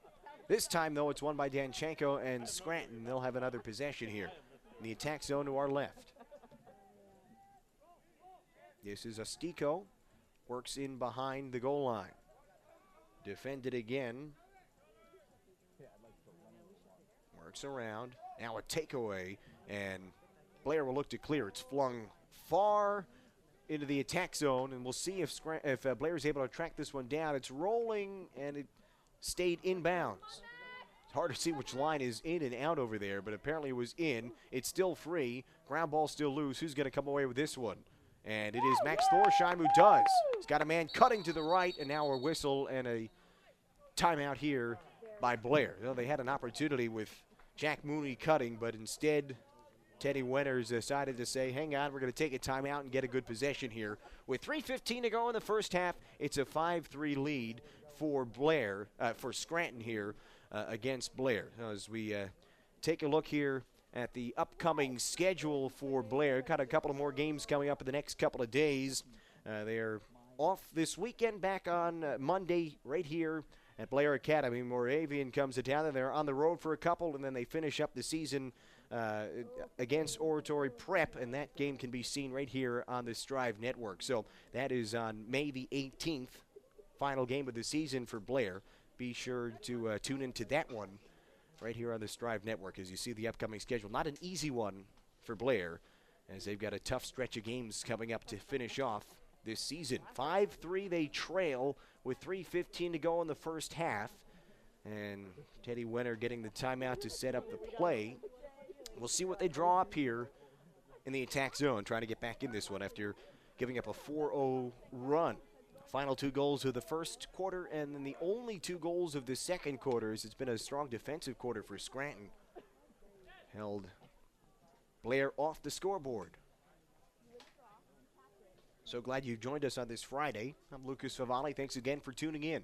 this time, though, it's won by Danchenko and Scranton. They'll have another possession here in the attack zone to our left. This is Astico. Works in behind the goal line. Defended again. Works around. Now a takeaway, and Blair will look to clear. It's flung far into the attack zone, and we'll see if Blair is able to track this one down. It's rolling, and it stayed inbounds. It's hard to see which line is in and out over there, but apparently it was in. It's still free. Ground ball still loose. Who's going to come away with this one? And it is Max Thorsheim who does. He's got a man cutting to the right, and now a whistle and a timeout here by Blair. You know, they had an opportunity with Jack Mooney cutting, but instead Teddy Winters decided to say, hang on, we're going to take a timeout and get a good possession here. With 3:15 to go in the first half, it's a 5-3 lead for Blair, for Scranton here against Blair. As we take a look here at the upcoming schedule for Blair, got a couple of more games coming up in the next couple of days. They're off this weekend, back on Monday right here at Blair Academy. Moravian comes to town, and they're on the road for a couple, and then they finish up the season against Oratory Prep, and that game can be seen right here on the Strive Network. So that is on May the 18th, final game of the season for Blair. Be sure to tune into that one right here on the Strive Network as you see the upcoming schedule. Not an easy one for Blair, as they've got a tough stretch of games coming up to finish off this season. 5-3 they trail with 3:15 to go in the first half, and Teddy Winter getting the timeout to set up the play. We'll see what they draw up here in the attack zone, trying to get back in this one after giving up a 4-0 run. Final 2 goals of the first quarter, and then the only 2 goals of the second quarter, as it's been a strong defensive quarter for Scranton. Held Blair off the scoreboard. So glad you joined us on this Friday. I'm Lucas Favali. Thanks again for tuning in.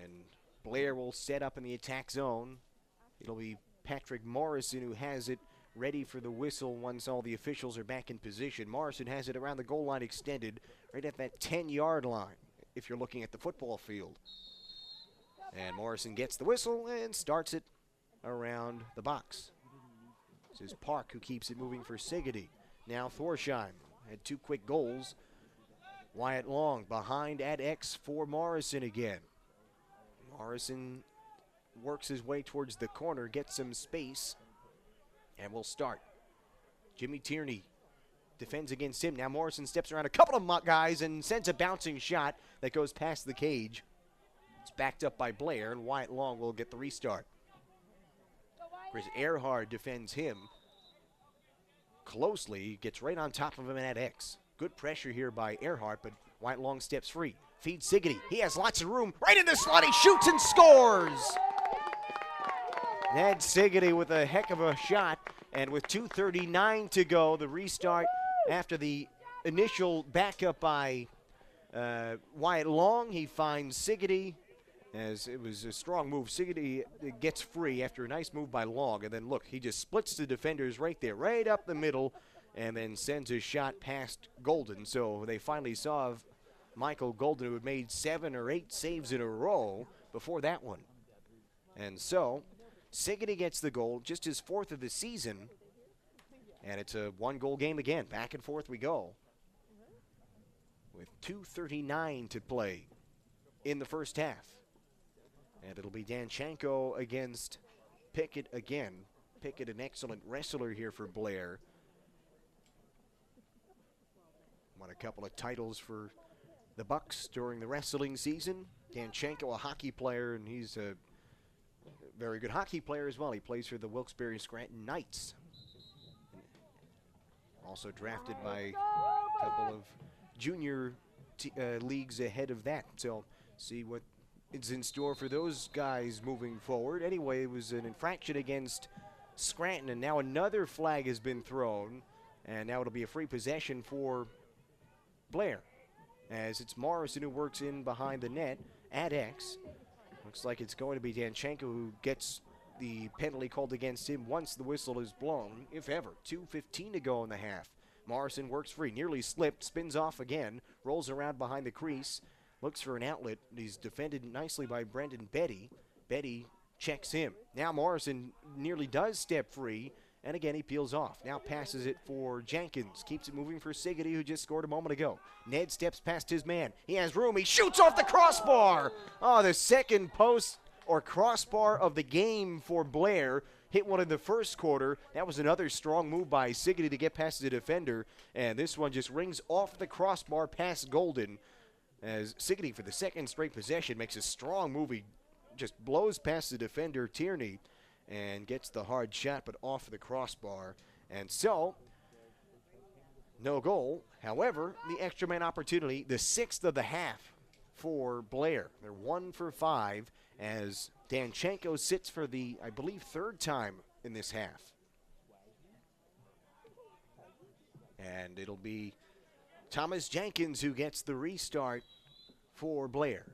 And Blair will set up in the attack zone. It'll be Patrick Morrison who has it ready for the whistle once all the officials are back in position. Morrison has it around the goal line extended, right at that 10-yard line, if you're looking at the football field. And Morrison gets the whistle and starts it around the box. This is Park who keeps it moving for Sigety. Now Thorsheim had 2 quick goals. Wyatt Long behind at X for Morrison again. Morrison works his way towards the corner, gets some space, and will start. Jimmy Tierney defends against him. Now Morrison steps around a couple of guys and sends a bouncing shot that goes past the cage. It's backed up by Blair, and Wyatt Long will get the restart. Chris Earhart defends him closely, gets right on top of him at X. Good pressure here by Earhart, but Wyatt Long steps free. Feeds Siggety. He has lots of room. Right in the slot, he shoots and scores! Ned Siggety with a heck of a shot, and with 2:39 to go, the restart after the initial backup by Wyatt Long. He finds Siggety, as it was a strong move. Siggety gets free after a nice move by Long, and then look, he just splits the defenders right there, right up the middle, and then sends a shot past Golden. So they finally saw Michael Golden, who had made 7 or 8 saves in a row before that one. And so Siggety gets the goal, just his 4th of the season, and it's a 1-goal game again. Back and forth we go with 2:39 to play in the first half. And it'll be Danchenko against Pickett again. Pickett, an excellent wrestler here for Blair. Won a couple of titles for the Bucks during the wrestling season. Danchenko, a hockey player, and he's a very good hockey player as well. He plays for the Wilkes-Barre Scranton Knights. Also drafted by a couple of junior leagues ahead of that. So see what is in store for those guys moving forward. Anyway, it was an infraction against Scranton, and now another flag has been thrown, and now it'll be a free possession for Blair, as it's Morrison who works in behind the net at X. Looks like it's going to be Danchenko who gets the penalty called against him once the whistle is blown, if ever. 2:15 to go in the half. Morrison works free, nearly slipped, spins off again, rolls around behind the crease, looks for an outlet. He's defended nicely by Brendan Betty. Betty checks him. Now Morrison nearly does step free, and again he peels off. Now passes it for Jenkins. Keeps it moving for Siggety, who just scored a moment ago. Ned steps past his man. He has room. He shoots off the crossbar. Oh, the second post or crossbar of the game for Blair. Hit one in the first quarter. That was another strong move by Siggety to get past the defender. And this one just rings off the crossbar past Golden, as Siggety, for the second straight possession, makes a strong move. He just blows past the defender, Tierney, and gets the hard shot, but off the crossbar. And so, no goal. However, the extra man opportunity, the 6th of the half for Blair. They're 1 for 5, as Danchenko sits for the, I believe, 3rd time in this half. And it'll be Thomas Jenkins who gets the restart for Blair.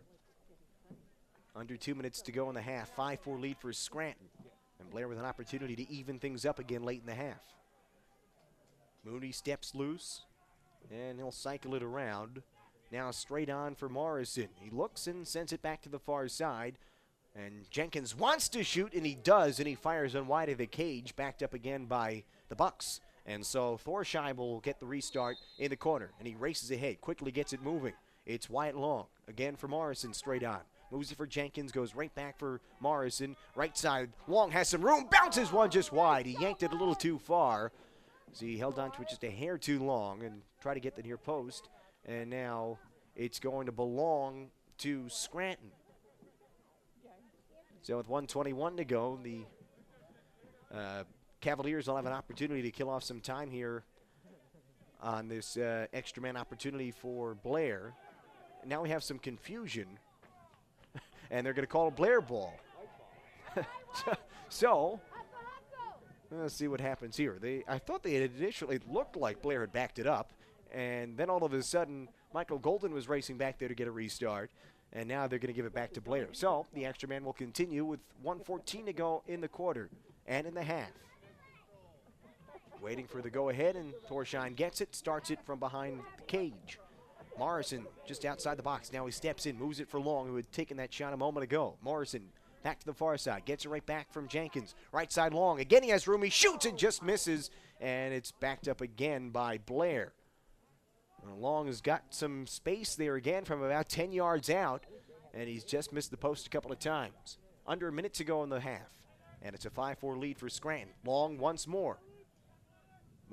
Under 2 minutes to go in the half. 5-4 lead for Scranton. And Blair with an opportunity to even things up again late in the half. Mooney steps loose, and he'll cycle it around. Now straight on for Morrison. He looks and sends it back to the far side. And Jenkins wants to shoot, and he does, and he fires on wide of the cage, backed up again by the Bucks. And so Thorsheim will get the restart in the corner, and he races ahead, quickly gets it moving. It's Wyatt Long, again for Morrison, straight on. Moves it for Jenkins, goes right back for Morrison. Right side, Long has some room, bounces one just wide. He yanked it a little too far, so he held on to it just a hair too long and tried to get the near post. And now it's going to belong to Scranton. So with 1:21 to go, the Cavaliers will have an opportunity to kill off some time here on this extra man opportunity for Blair. And now we have some confusion, and they're going to call a Blair ball. So let's see what happens here. I thought they had initially looked like Blair had backed it up, and then all of a sudden Michael Golden was racing back there to get a restart. And now they're going to give it back to Blair. So the extra man will continue with 1:14 to go in the quarter and in the half. Waiting for the go-ahead, and Thorsheim gets it, starts it from behind the cage. Morrison just outside the box. Now he steps in, moves it for Long, who had taken that shot a moment ago. Morrison back to the far side, gets it right back from Jenkins. Right side, Long. Again, he has room. He shoots and just misses, and it's backed up again by Blair. Long has got some space there again from about 10 yards out, and he's just missed the post a couple of times. Under a minute to go in the half, and it's a 5-4 lead for Scranton. Long once more.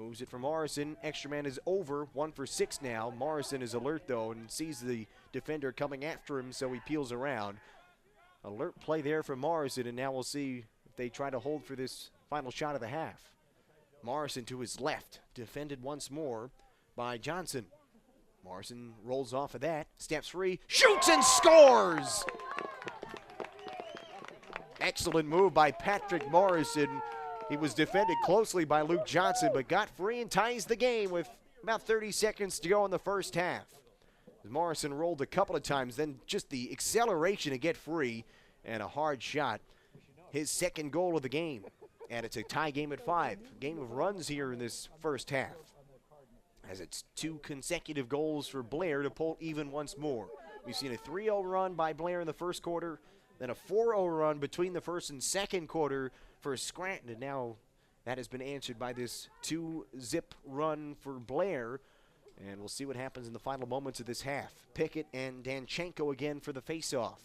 Moves it for Morrison. Extra man is over. 1 for 6 now. Morrison is alert, though, and sees the defender coming after him, so he peels around. Alert play there for Morrison, and now we'll see if they try to hold for this final shot of the half. Morrison to his left. Defended once more by Johnson. Morrison rolls off of that. Steps free. Shoots and scores! Excellent move by Patrick Morrison. He was defended closely by Luke Johnson, but got free and ties the game with about 30 seconds to go in the first half. Morrison rolled a couple of times, then just the acceleration to get free and a hard shot. His second goal of the game, and it's a tie game at 5. Game of runs here in this first half, as it's 2 consecutive goals for Blair to pull even once more. We've seen a 3-0 run by Blair in the first quarter, then a 4-0 run between the first and second quarter for Scranton, and now that has been answered by this 2-zip run for Blair, and we'll see what happens in the final moments of this half. Pickett and Danchenko again for the faceoff.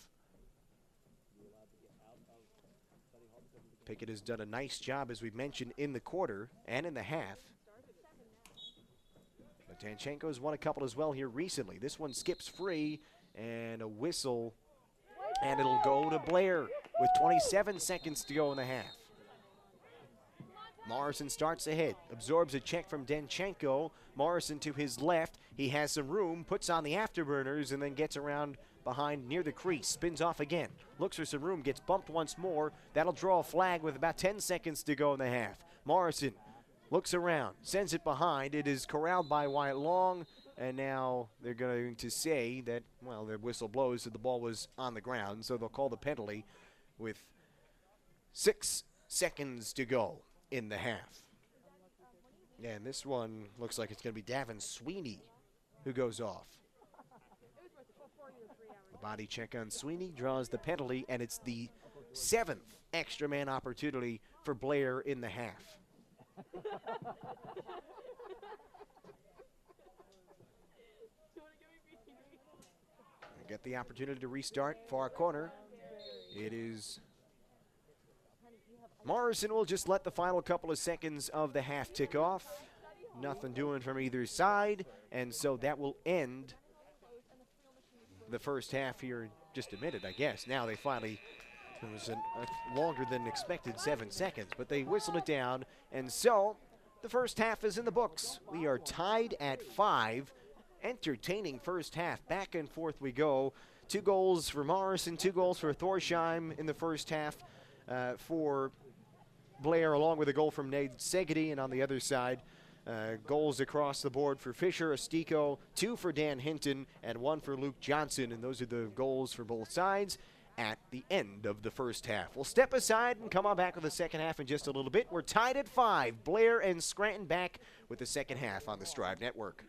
Pickett has done a nice job, as we've mentioned, in the quarter and in the half. But Danchenko's won a couple as well here recently. This one skips free, and a whistle, and it'll go to Blair with 27 seconds to go in the half. Morrison starts ahead, absorbs a check from Danchenko. Morrison to his left. He has some room, puts on the afterburners, and then gets around behind near the crease. Spins off again, looks for some room, gets bumped once more. That'll draw a flag with about 10 seconds to go in the half. Morrison looks around, sends it behind. It is corralled by Wyatt Long, and now they're going to say that, well, their whistle blows that the ball was on the ground, so they'll call the penalty with 6 seconds to go in the half. Yeah, and this one looks like it's going to be Davin Sweeney who goes off. The body check on Sweeney draws the penalty, and it's the 7th extra man opportunity for Blair in the half. Get the opportunity to restart. Far corner. It is Morrison. Will just let the final couple of seconds of the half tick off. Nothing doing from either side, and so that will end the first half here in just a minute, I guess. Now they finally, it was a longer than expected 7 seconds, but they whistled it down, and so the first half is in the books. We are tied at 5. Entertaining first half. Back and forth we go. 2 goals for Morrison, 2 goals for Thorsheim in the first half for Blair, along with a goal from Nate Segedy, and on the other side, goals across the board for Fisher, Astico, 2 for Dan Hinton, and 1 for Luke Johnson, and those are the goals for both sides at the end of the first half. We'll step aside and come on back with the second half in just a little bit. We're tied at 5. Blair and Scranton back with the second half on the Strive Network.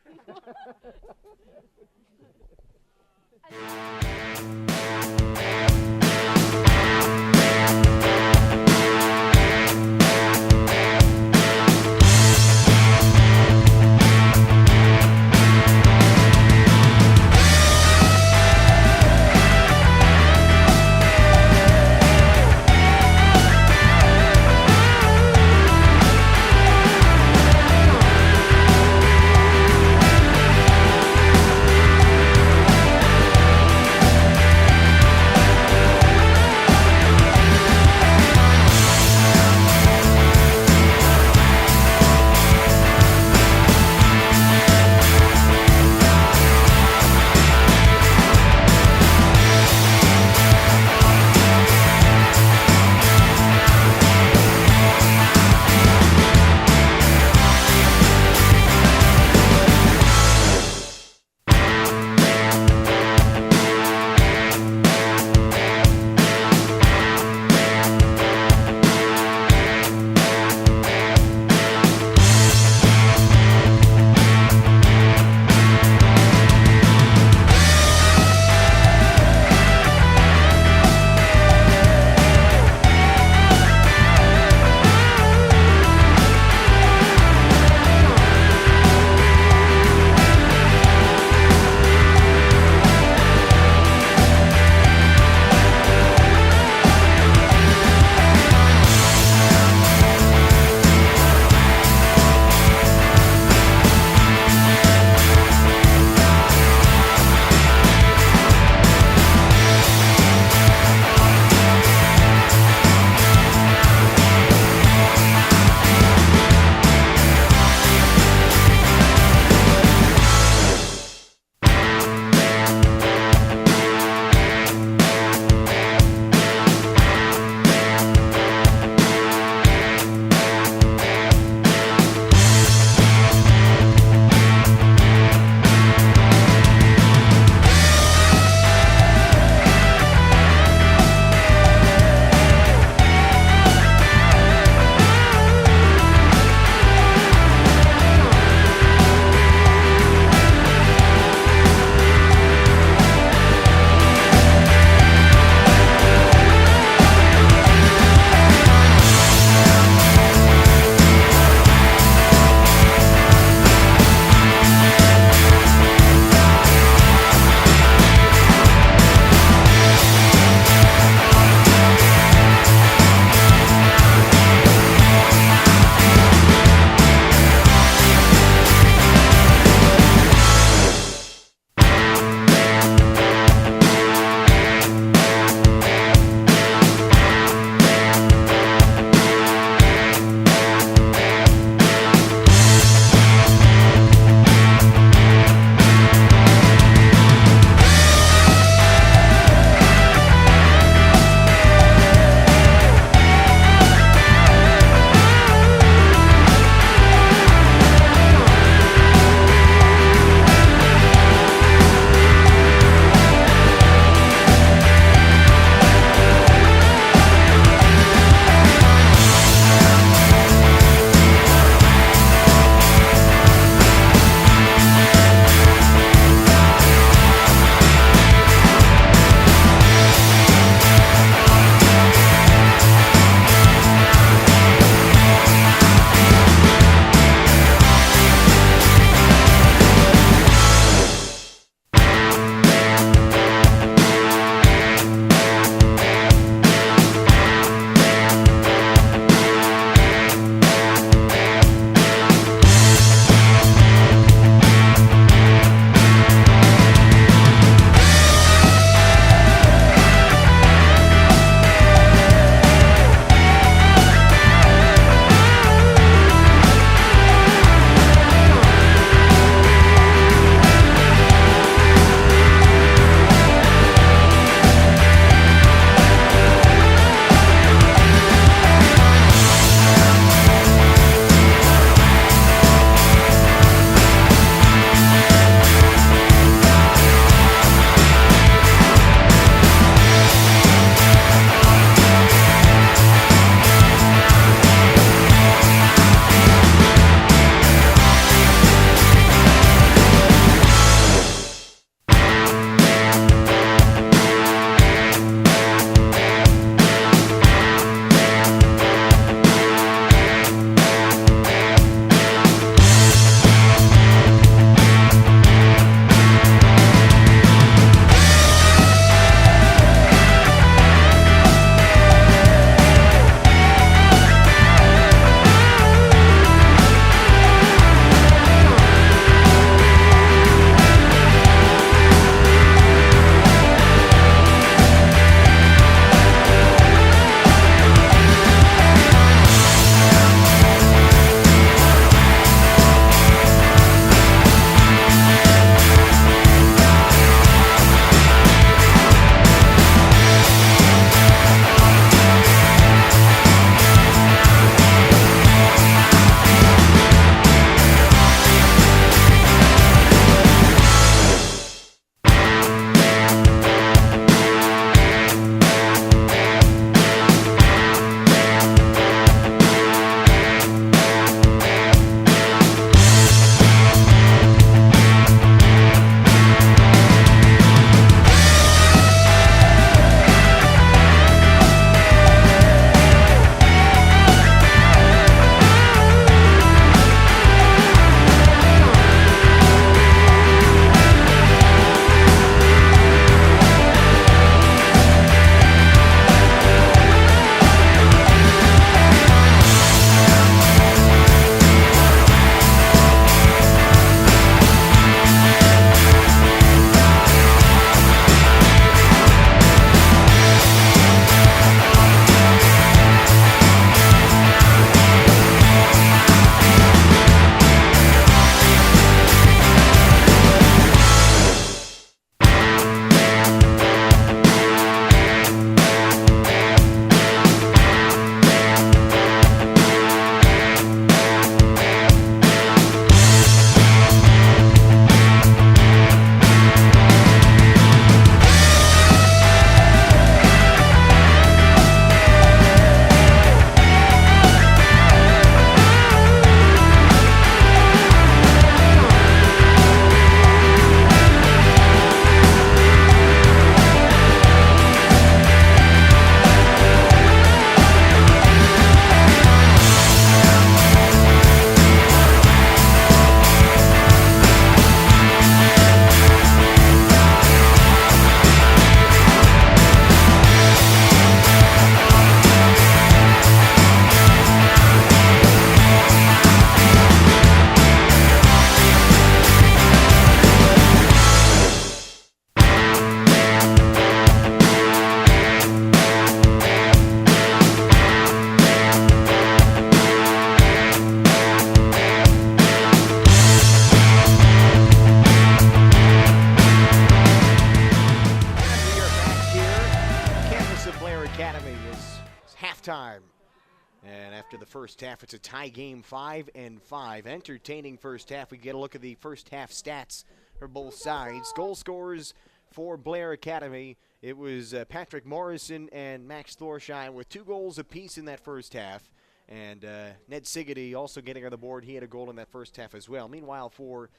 And after the first half, it's a tie game, 5-5. Entertaining first half. We get a look at the first half stats for both sides. Goal scorers for Blair Academy. It was Patrick Morrison and Max Thorsheim with 2 goals apiece in that first half. And Ned Siggety also getting on the board. He had a goal in that first half as well. Meanwhile, for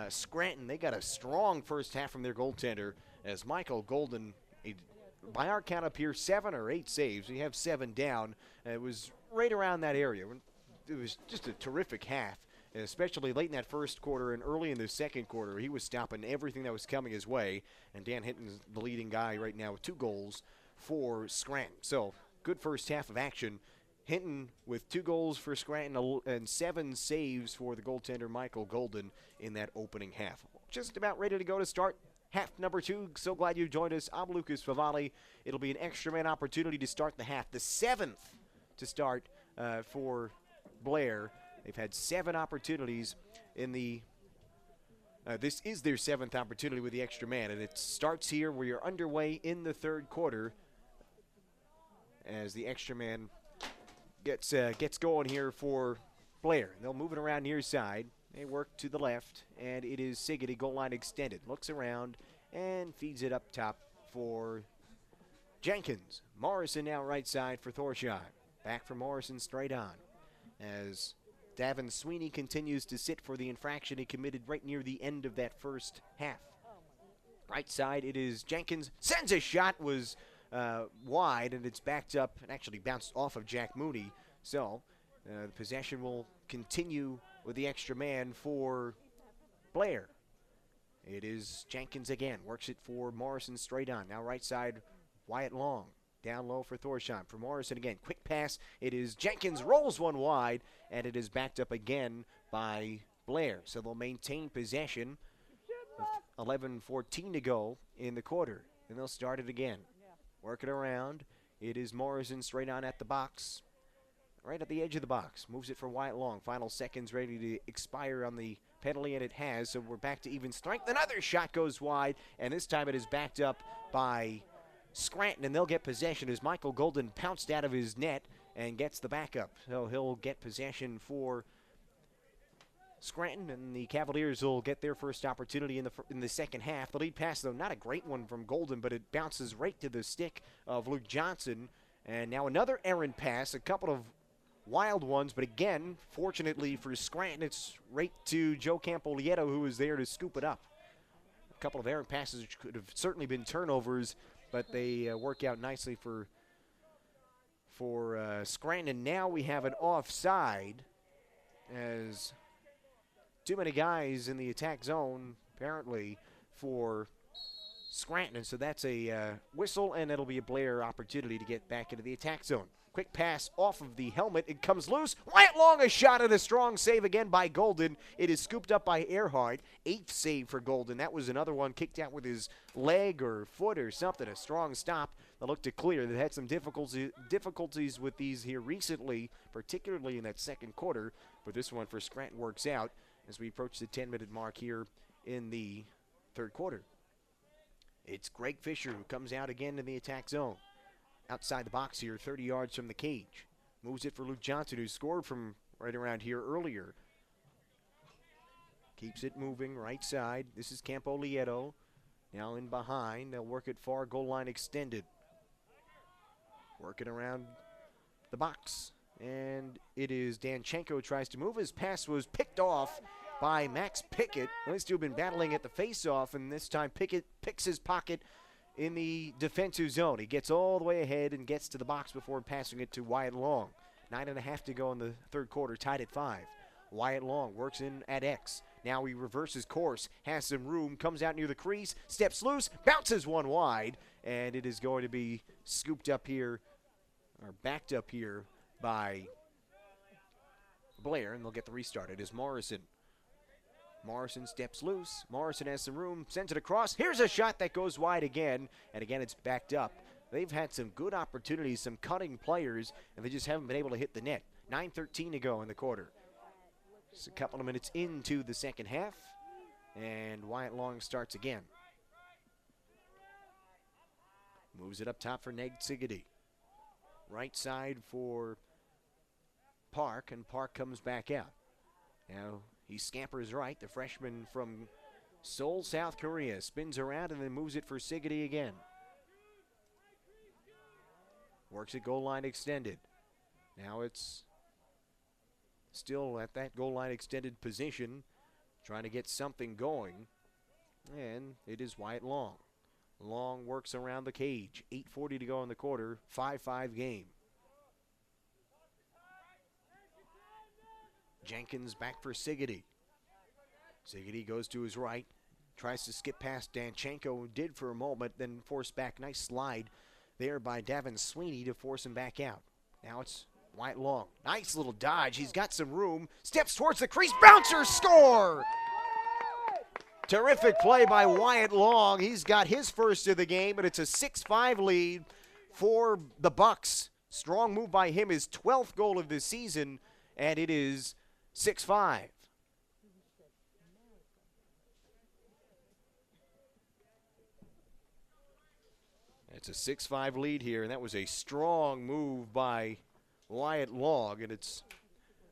Scranton, they got a strong first half from their goaltender as Michael Golden, by our count up here, 7 or 8 saves. We have 7 down. It was right around that area. It was just a terrific half, especially late in that first quarter and early in the second quarter. He was stopping everything that was coming his way, and Dan Hinton's the leading guy right now with 2 goals for Scranton. So, good first half of action. Hinton with 2 goals for Scranton and 7 saves for the goaltender Michael Golden in that opening half. Just about ready to go to start half number 2. So glad you joined us. I'm Lucas Favali. It'll be an extra man opportunity to start the half. The 7th to start for Blair. They've had 7 opportunities in the this is their 7th opportunity with the extra man, and it starts here where you're underway in the third quarter as the extra man gets going here for Blair. They'll move it around near side. They work to the left, and it is Siggety, goal line extended. Looks around and feeds it up top for Jenkins. Morrison now right side for Thorsheim. Back from Morrison straight on as Davin Sweeney continues to sit for the infraction he committed right near the end of that first half. Right side, it is Jenkins. Sends a shot, was wide, and it's backed up and actually bounced off of Jack Mooney. So the possession will continue with the extra man for Blair. It is Jenkins again. Works it for Morrison straight on. Now right side, Wyatt Long. Down low for Thorsheim. For Morrison again. Quick pass. It is Jenkins. Rolls one wide, and it is backed up again by Blair. So they'll maintain possession with 11:14 to go in the quarter. And they'll start it again. Work it around. It is Morrison straight on at the box. Right at the edge of the box. Moves it for Wyatt Long. Final seconds ready to expire on the penalty, and it has. So we're back to even strength. Another shot goes wide, and this time it is backed up by Scranton, and they'll get possession as Michael Golden pounced out of his net and gets the backup. So he'll get possession for Scranton, and the Cavaliers will get their first opportunity in the second half. The lead pass, though, not a great one from Golden, but it bounces right to the stick of Luke Johnson. And now another errant pass, a couple of wild ones, but again, fortunately for Scranton, it's right to Joe Campolietto, who was there to scoop it up. A couple of errant passes which could have certainly been turnovers, but they work out nicely for Scranton. Now we have an offside as too many guys in the attack zone, apparently, for Scranton. And so that's a whistle, and it'll be a Blair opportunity to get back into the attack zone. Quick pass off of the helmet. It comes loose. Wyatt Long, a shot and a strong save again by Golden. It is scooped up by Earhart. 8th save for Golden. That was another one kicked out with his leg or foot or something. A strong stop that looked to clear. They had some difficulties with these here recently, particularly in that second quarter. But this one for Scranton works out as we approach the 10-minute mark here in the third quarter. It's Greg Fisher who comes out again in the attack zone. Outside the box here, 30 yards from the cage. Moves it for Luke Johnson, who scored from right around here earlier. Keeps it moving, right side. This is Campolietto. Now in behind. They'll work it far, goal line extended. Working around the box. And it is Danchenko tries to move. His pass was picked off by Max Pickett. These two have been battling at the face-off, and this time Pickett picks his pocket in the defensive zone. He gets all the way ahead and gets to the box before passing it to Wyatt Long. 9.5 to go in the third quarter, tied at 5. Wyatt Long works in at X. Now he reverses course, has some room, comes out near the crease, steps loose, bounces one wide, and it is going to be scooped up here, or backed up here by Blair, and they'll get the restart. It is Morrison. Morrison steps loose. Morrison has some room, sends it across. Here's a shot that goes wide again, and again it's backed up. They've had some good opportunities, some cutting players, and they just haven't been able to hit the net. 9:13 to go in the quarter. Just a couple of minutes into the second half, and Wyatt Long starts again. Moves it up top for Ned Siggety. Right side for Park, and Park comes back out. Now he scampers right. The freshman from Seoul, South Korea, spins around and then moves it for Siggety again. Works at goal line extended. Now it's still at that goal line extended position, trying to get something going. And it is Wyatt Long. Long works around the cage. 8:40 to go in the quarter. 5-5 game. Jenkins back for Siggety. Siggety goes to his right. Tries to skip past Danchenko. Did for a moment, then forced back. Nice slide there by Davin Sweeney to force him back out. Now it's Wyatt Long. Nice little dodge. He's got some room. Steps towards the crease. Bouncer, score! Terrific play by Wyatt Long. He's got his first of the game, and it's a 6-5 lead for the Bucks. Strong move by him, his 12th goal of the season, and it is 6-5. It's a 6-5 lead here, and that was a strong move by Wyatt Long, and it's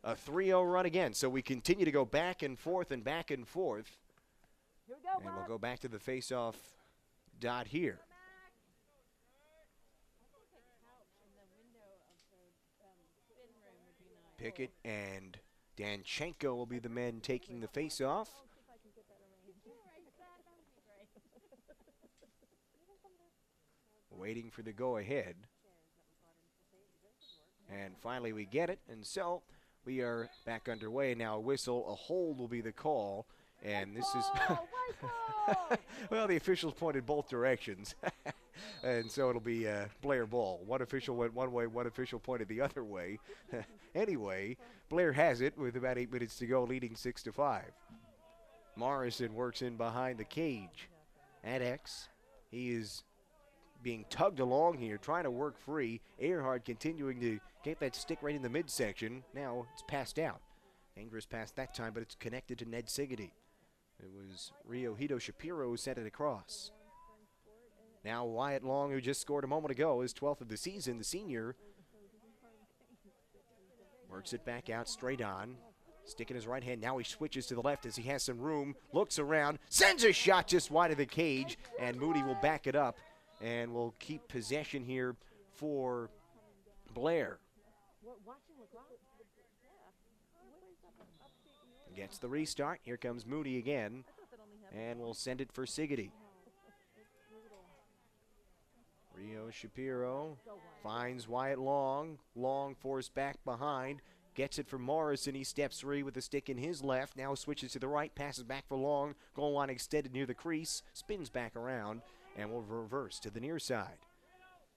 a 3-0 run again. So we continue to go back and forth and back and forth. And we'll go back to the face-off dot here. Pickett and Danchenko will be the men taking the face-off. Waiting for the go-ahead. And finally we get it, and so we are back underway. Now a whistle, a hold will be the call. And this is, well, the officials pointed both directions. And so it'll be Blair ball. One official went one way, one official pointed the other way. Anyway, Blair has it with about 8 minutes to go, leading 6-5. Morrison works in behind the cage at X. He is being tugged along here, trying to work free. Earhart continuing to get that stick right in the midsection. Now it's passed out. Dangerous pass that time, but it's connected to Ned Siggety. It was Rio Hito Shapiro who sent it across. Now Wyatt Long, who just scored a moment ago, his 12th of the season, the senior, works it back out straight on. Stick in his right hand. Now he switches to the left as he has some room. Looks around. Sends a shot just wide of the cage. And Moody will back it up. And will keep possession here for Blair. Gets the restart. Here comes Moody again. And we'll send it for Siggety. Rio Shapiro finds Wyatt Long. Long forced back behind. Gets it for Morrison. He steps free with the stick in his left. Now switches to the right. Passes back for Long. Goal line extended near the crease. Spins back around and will reverse to the near side.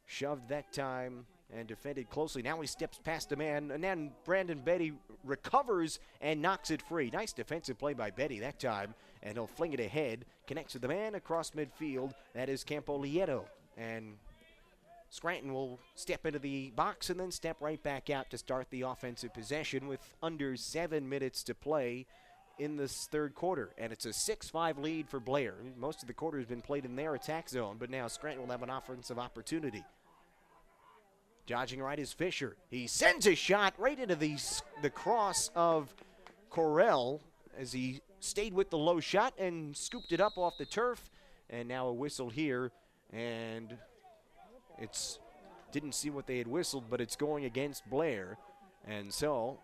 Shoved that time and defended closely. Now he steps past a man, and then Brandon Betty recovers and knocks it free. Nice defensive play by Betty that time, and he'll fling it ahead. Connects to the man across midfield. That is Campo Lieto. And Scranton will step into the box and then step right back out to start the offensive possession with under 7 minutes to play in this third quarter. And it's a 6-5 lead for Blair. Most of the quarter has been played in their attack zone, but now Scranton will have an offensive opportunity. Dodging right is Fisher. He sends a shot right into the cross of Correll as he stayed with the low shot and scooped it up off the turf. And now a whistle here, and it's didn't see what they had whistled, but it's going against Blair. And so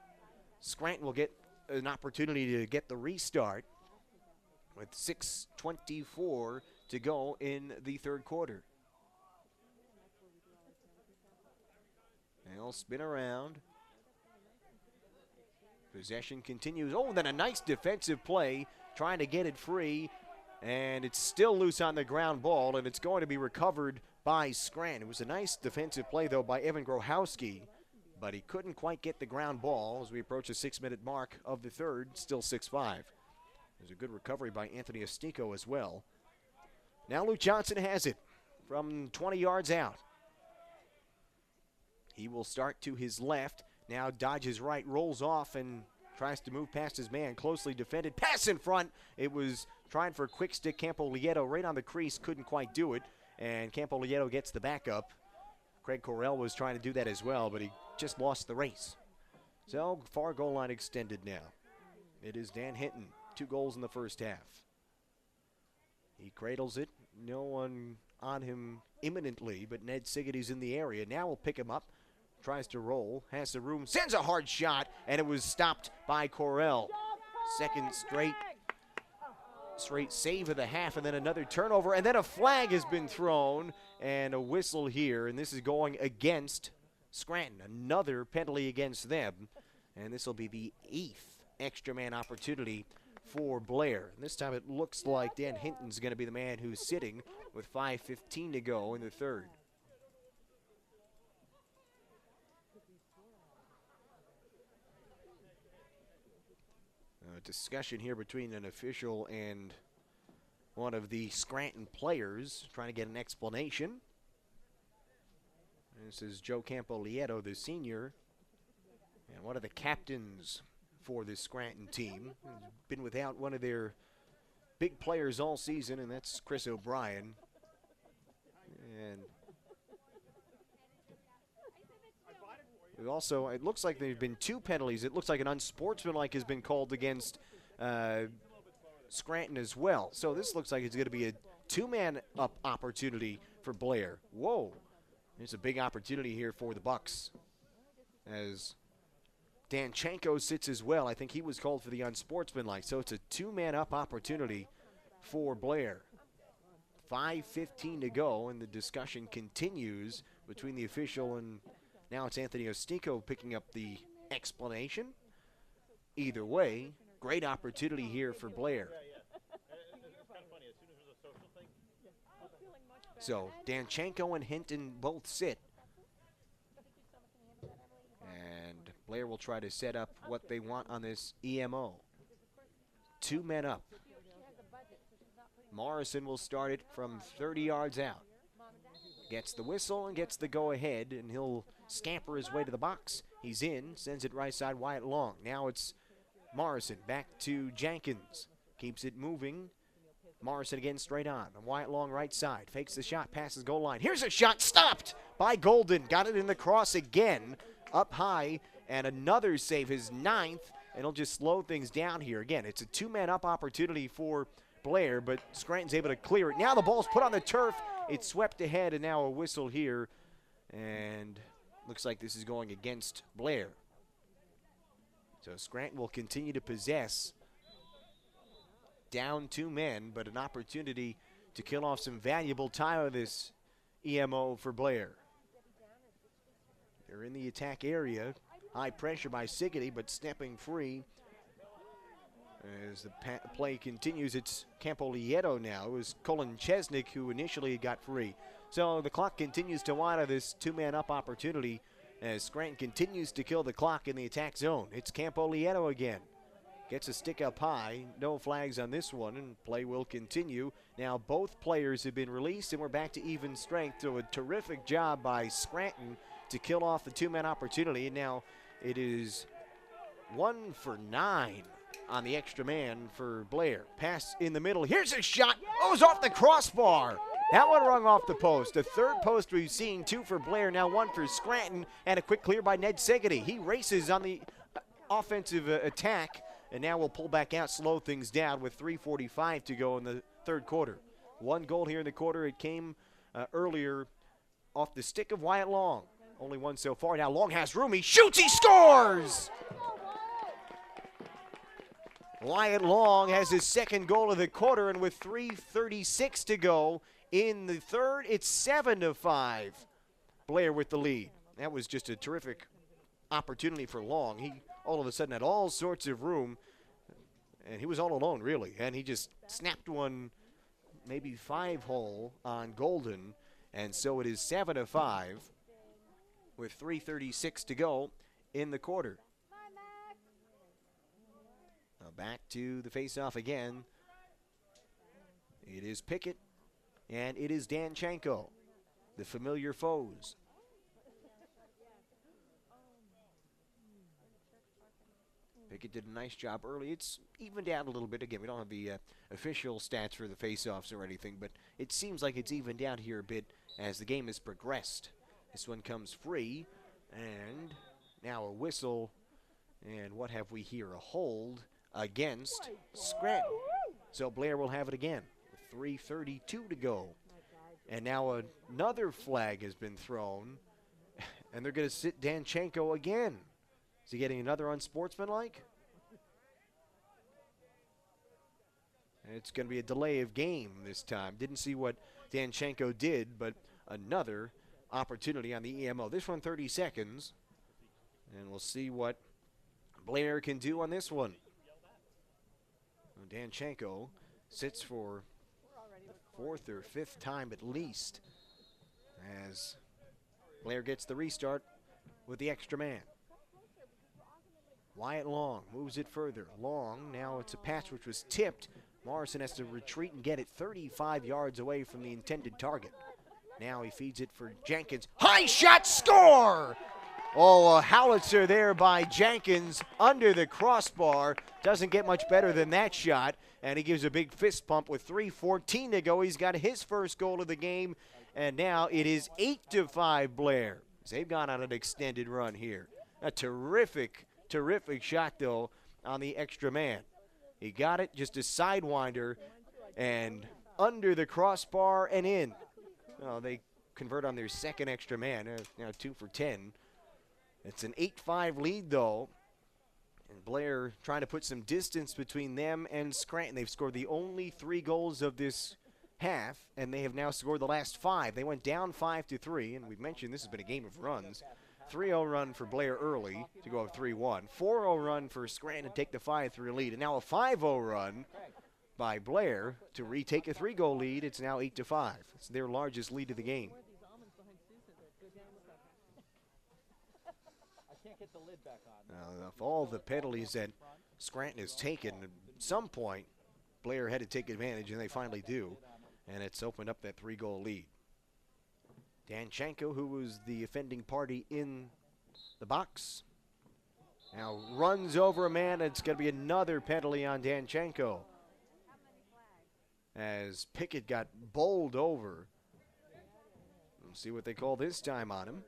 Scranton will get an opportunity to get the restart with 6:24 to go in the third quarter. They'll spin around. Possession continues. Oh, then a nice defensive play, trying to get it free, and it's still loose on the ground ball, and it's going to be recovered by Scranton. It was a nice defensive play, though, by Evan Grohowski, but he couldn't quite get the ground ball as we approach the 6-minute mark of the third, still 6-5. There's a good recovery by Anthony Estico as well. Now Luke Johnson has it from 20 yards out. He will start to his left, now dodges right, rolls off, and tries to move past his man, closely defended. Pass in front. It was trying for a quick stick. Campo Lieto right on the crease, couldn't quite do it, and Campo Lieto gets the backup. Craig Correll was trying to do that as well, but he just lost the race. So far goal line extended now. It is Dan Hinton, 2 goals in the first half. He cradles it. No one on him imminently, but Ned Sigaty's in the area. Now we'll pick him up. Tries to roll, has the room, sends a hard shot, and it was stopped by Correll. Second straight save of the half, and then another turnover, and then a flag has been thrown, and a whistle here, and this is going against Scranton. Another penalty against them, and this will be the 8th extra man opportunity for Blair. And this time it looks like Dan Hinton's going to be the man who's sitting with 5:15 to go in the third. A discussion here between an official and one of the Scranton players trying to get an explanation. This is Joe Campolieto, the senior, and one of the captains for this Scranton team. He's been without one of their big players all season, and that's Chris O'Brien. And also, it looks like there have been 2 penalties. It looks like an unsportsmanlike has been called against Scranton as well. So this looks like it's going to be a 2-man up opportunity for Blair. Whoa. There's a big opportunity here for the Bucks as Danchenko sits as well. I think he was called for the unsportsmanlike. So it's a 2-man up opportunity for Blair. 5:15 to go, and the discussion continues between the official and now it's Anthony Ostico picking up the explanation. Either way, great opportunity here for Blair. So Danchenko and Hinton both sit. And Blair will try to set up what they want on this EMO. 2 men up. Morrison will start it from 30 yards out. Gets the whistle and gets the go-ahead, and he'll scamper his way to the box. He's in, sends it right side Wyatt Long. Now it's Morrison back to Jenkins. Keeps it moving. Morrison again straight on. Wyatt Long right side. Fakes the shot, passes goal line. Here's a shot stopped by Golden. Got it in the cross again. Up high, and another save, his 9th, and he'll just slow things down here. Again, it's a 2-man up opportunity for Blair, but Scranton's able to clear it. Now the ball's put on the turf. It's swept ahead, and now a whistle here. And looks like this is going against Blair. So Scranton will continue to possess. Down 2 men, but an opportunity to kill off some valuable time of this EMO for Blair. They're in the attack area. High pressure by Sigaty, but stepping free. As the play continues, it's Campolieto now. It was Colin Chesnick who initially got free. So the clock continues to wind on this 2-man up opportunity as Scranton continues to kill the clock in the attack zone. It's Campolieto again. Gets a stick up high. No flags on this one, and play will continue. Now both players have been released, and we're back to even strength. So a terrific job by Scranton to kill off the 2-man opportunity. And now it is 1 for 9 on the extra man for Blair. Pass in the middle. Here's a shot. Oh, it's off the crossbar. That one rung off the post. The third post we've seen, 2 for Blair, now 1 for Scranton, and a quick clear by Ned Sigaty. He races on the offensive attack, and now we'll pull back out, slow things down with 3:45 to go in the third quarter. 1 goal here in the quarter. It came earlier off the stick of Wyatt Long. Only 1 so far. Now Long has room. He shoots. He scores! Wyatt Long has his 2nd goal of the quarter, and with 3:36 to go in the third, it's 7-5. Blair with the lead. That was just a terrific opportunity for Long. He all of a sudden had all sorts of room, and he was all alone, really. And he just snapped one, maybe 5-hole on Golden, and so it is 7-5 with 3:36 to go in the quarter. Now back to the face-off again. It is Pickett, and it is Danchenko, the familiar foes. Pickett did a nice job early. It's evened out a little bit. Again, we don't have the official stats for the face-offs or anything, but it seems like it's evened out here a bit as the game has progressed. This one comes free, and now a whistle And what have we here? A hold against Scranton. So Blair will have it again with 3:32 to go. And now another flag has been thrown, and they're going to sit Danchenko again. Is he getting another unsportsmanlike? It's going to be a delay of game this time. Didn't see what Danchenko did, but another opportunity on the EMO. This one 30 seconds, and we'll see what Blair can do on this one. Danchenko sits for fourth or fifth time at least as Blair gets the restart with the extra man. Wyatt Long moves it further. Long, now it's a pass which was tipped. Morrison has to retreat and get it 35 yards away from the intended target. Now he feeds it for Jenkins. High shot, score! Oh, a howitzer there by Jenkins under the crossbar. Doesn't get much better than that shot. And he gives a big fist pump with 3:14 to go. He's got his first goal of the game. And now it is 8-5 Blair. They've gone on an extended run here. A terrific shot, though, on the extra man. He got it, just a sidewinder, and under the crossbar and in. Oh, they convert on their second extra man. Now 2 for 10. It's an 8-5 lead, though. And Blair trying to put some distance between them and Scranton. They've scored the only 3 goals of this half, and they have now scored the last 5. They went down 5-3, and we've mentioned this has been a game of runs. 3-0 run for Blair early to go up 3-1. 4-0 run for Scranton to take the 5-3 lead, and now a 5-0 run by Blair to retake a 3-goal lead. It's now 8-5. It's their largest lead of the game. Of all the penalties that Scranton has taken, at some point, Blair had to take advantage, and they finally do. And it's opened up that 3-goal lead. Danchenko, who was the offending party in the box, now runs over a man. It's going to be another penalty on Danchenko as Pickett got bowled over. We'll see what they call this time on him.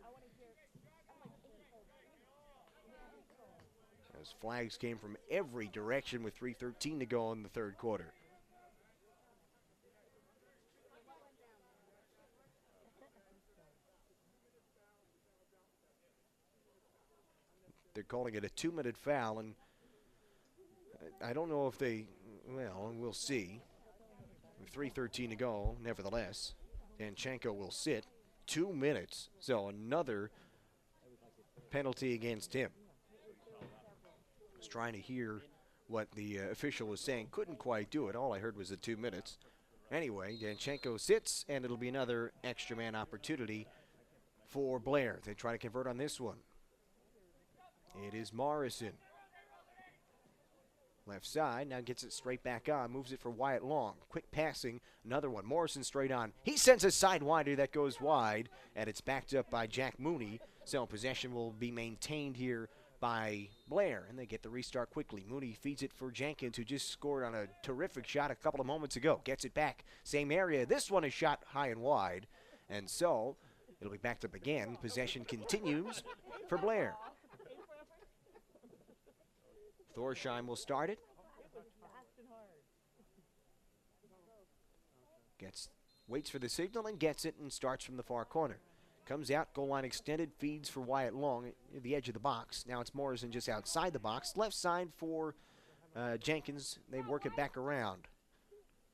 As flags came from every direction with 3:13 to go in the third quarter. They're calling it a 2-minute foul, and I don't know if they, well, we'll see. With 3:13 to go, nevertheless, Danchenko will sit 2 minutes, so another penalty against him. I was trying to hear what the official was saying. Couldn't quite do it. All I heard was the 2 minutes. Anyway, Danchenko sits, and it'll be another extra man opportunity for Blair. They try to convert on this one. It is Morrison. Left side, now gets it straight back on, moves it for Wyatt Long. Quick passing, another one. Morrison straight on. He sends a sidewinder that goes wide, and it's backed up by Jack Mooney. So possession will be maintained here by Blair, and they get the restart quickly. Mooney feeds it for Jenkins, who just scored on a terrific shot a couple of moments ago. Gets it back, same area. This one is shot high and wide, and so it'll be backed up again. Possession continues for Blair. Thorsheim will start it. Waits for the signal and gets it and starts from the far corner. Comes out, goal line extended, feeds for Wyatt Long at the edge of the box. Now it's Morrison just outside the box. Left side for Jenkins. They work it back around.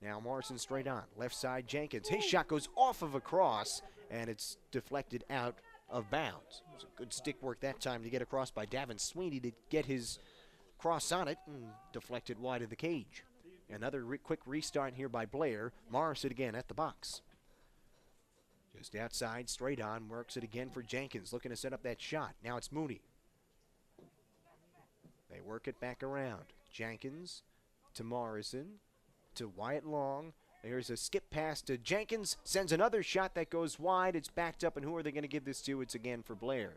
Now Morrison straight on. Left side, Jenkins. His shot goes off of a cross, and it's deflected out of bounds. It was a good stick work that time to get across by Davin Sweeney to get his cross on it and deflected wide of the cage. Another quick restart here by Blair. Morrison again at the box. Just outside, straight on, works it again for Jenkins, looking to set up that shot. Now it's Mooney. They work it back around. Jenkins to Morrison to Wyatt Long. There's a skip pass to Jenkins, sends another shot that goes wide. It's backed up, and who are they going to give this to? It's again for Blair.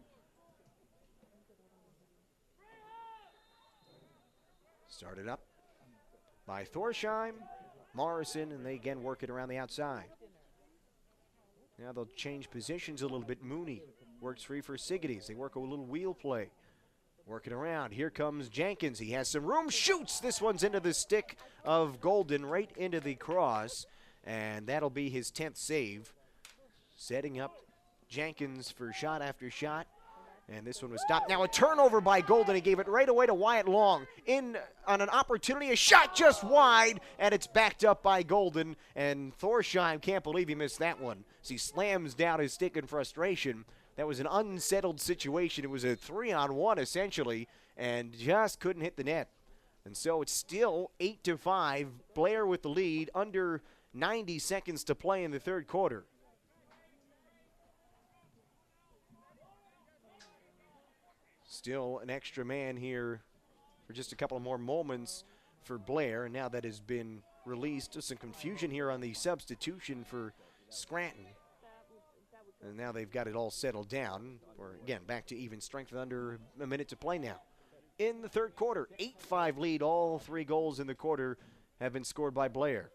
Started up by Thorsheim, Morrison, and they again work it around the outside. Now they'll change positions a little bit. Mooney works free for Sigates. They work a little wheel play. Working around. Here comes Jenkins. He has some room. Shoots. This one's into the stick of Golden, right into the cross. And that'll be his 10th save. Setting up Jenkins for shot after shot. And this one was stopped. Now a turnover by Golden. He gave it right away to Wyatt Long. In on an opportunity. A shot just wide. And it's backed up by Golden. And Thorsheim can't believe he missed that one. As he slams down his stick in frustration. That was an unsettled situation. It was a 3-on-1 essentially, and just couldn't hit the net. And so it's still 8-5. Blair with the lead, under 90 seconds to play in the third quarter. Still an extra man here for just a couple of more moments for Blair, and now that has been released. Just some confusion here on the substitution for Scranton. And now they've got it all settled down. We're, again, back to even strength with under a minute to play now. In the third quarter, 8-5 lead. All 3 goals in the quarter have been scored by Blair.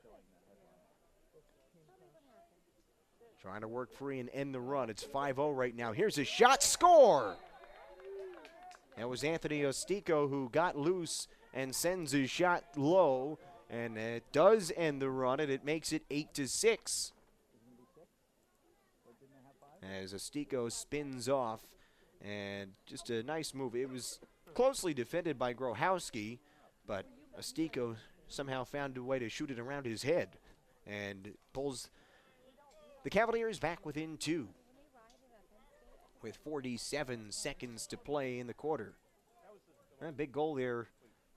Trying to work free and end the run. It's 5-0 right now. Here's a shot. Score! That was Anthony Ostico who got loose and sends his shot low. And it does end the run, and it makes it 8-6. As Ostico spins off, and just a nice move. It was closely defended by Grohowski, but Ostico somehow found a way to shoot it around his head and pulls the Cavaliers back within 2 with 47 seconds to play in the quarter. A big goal there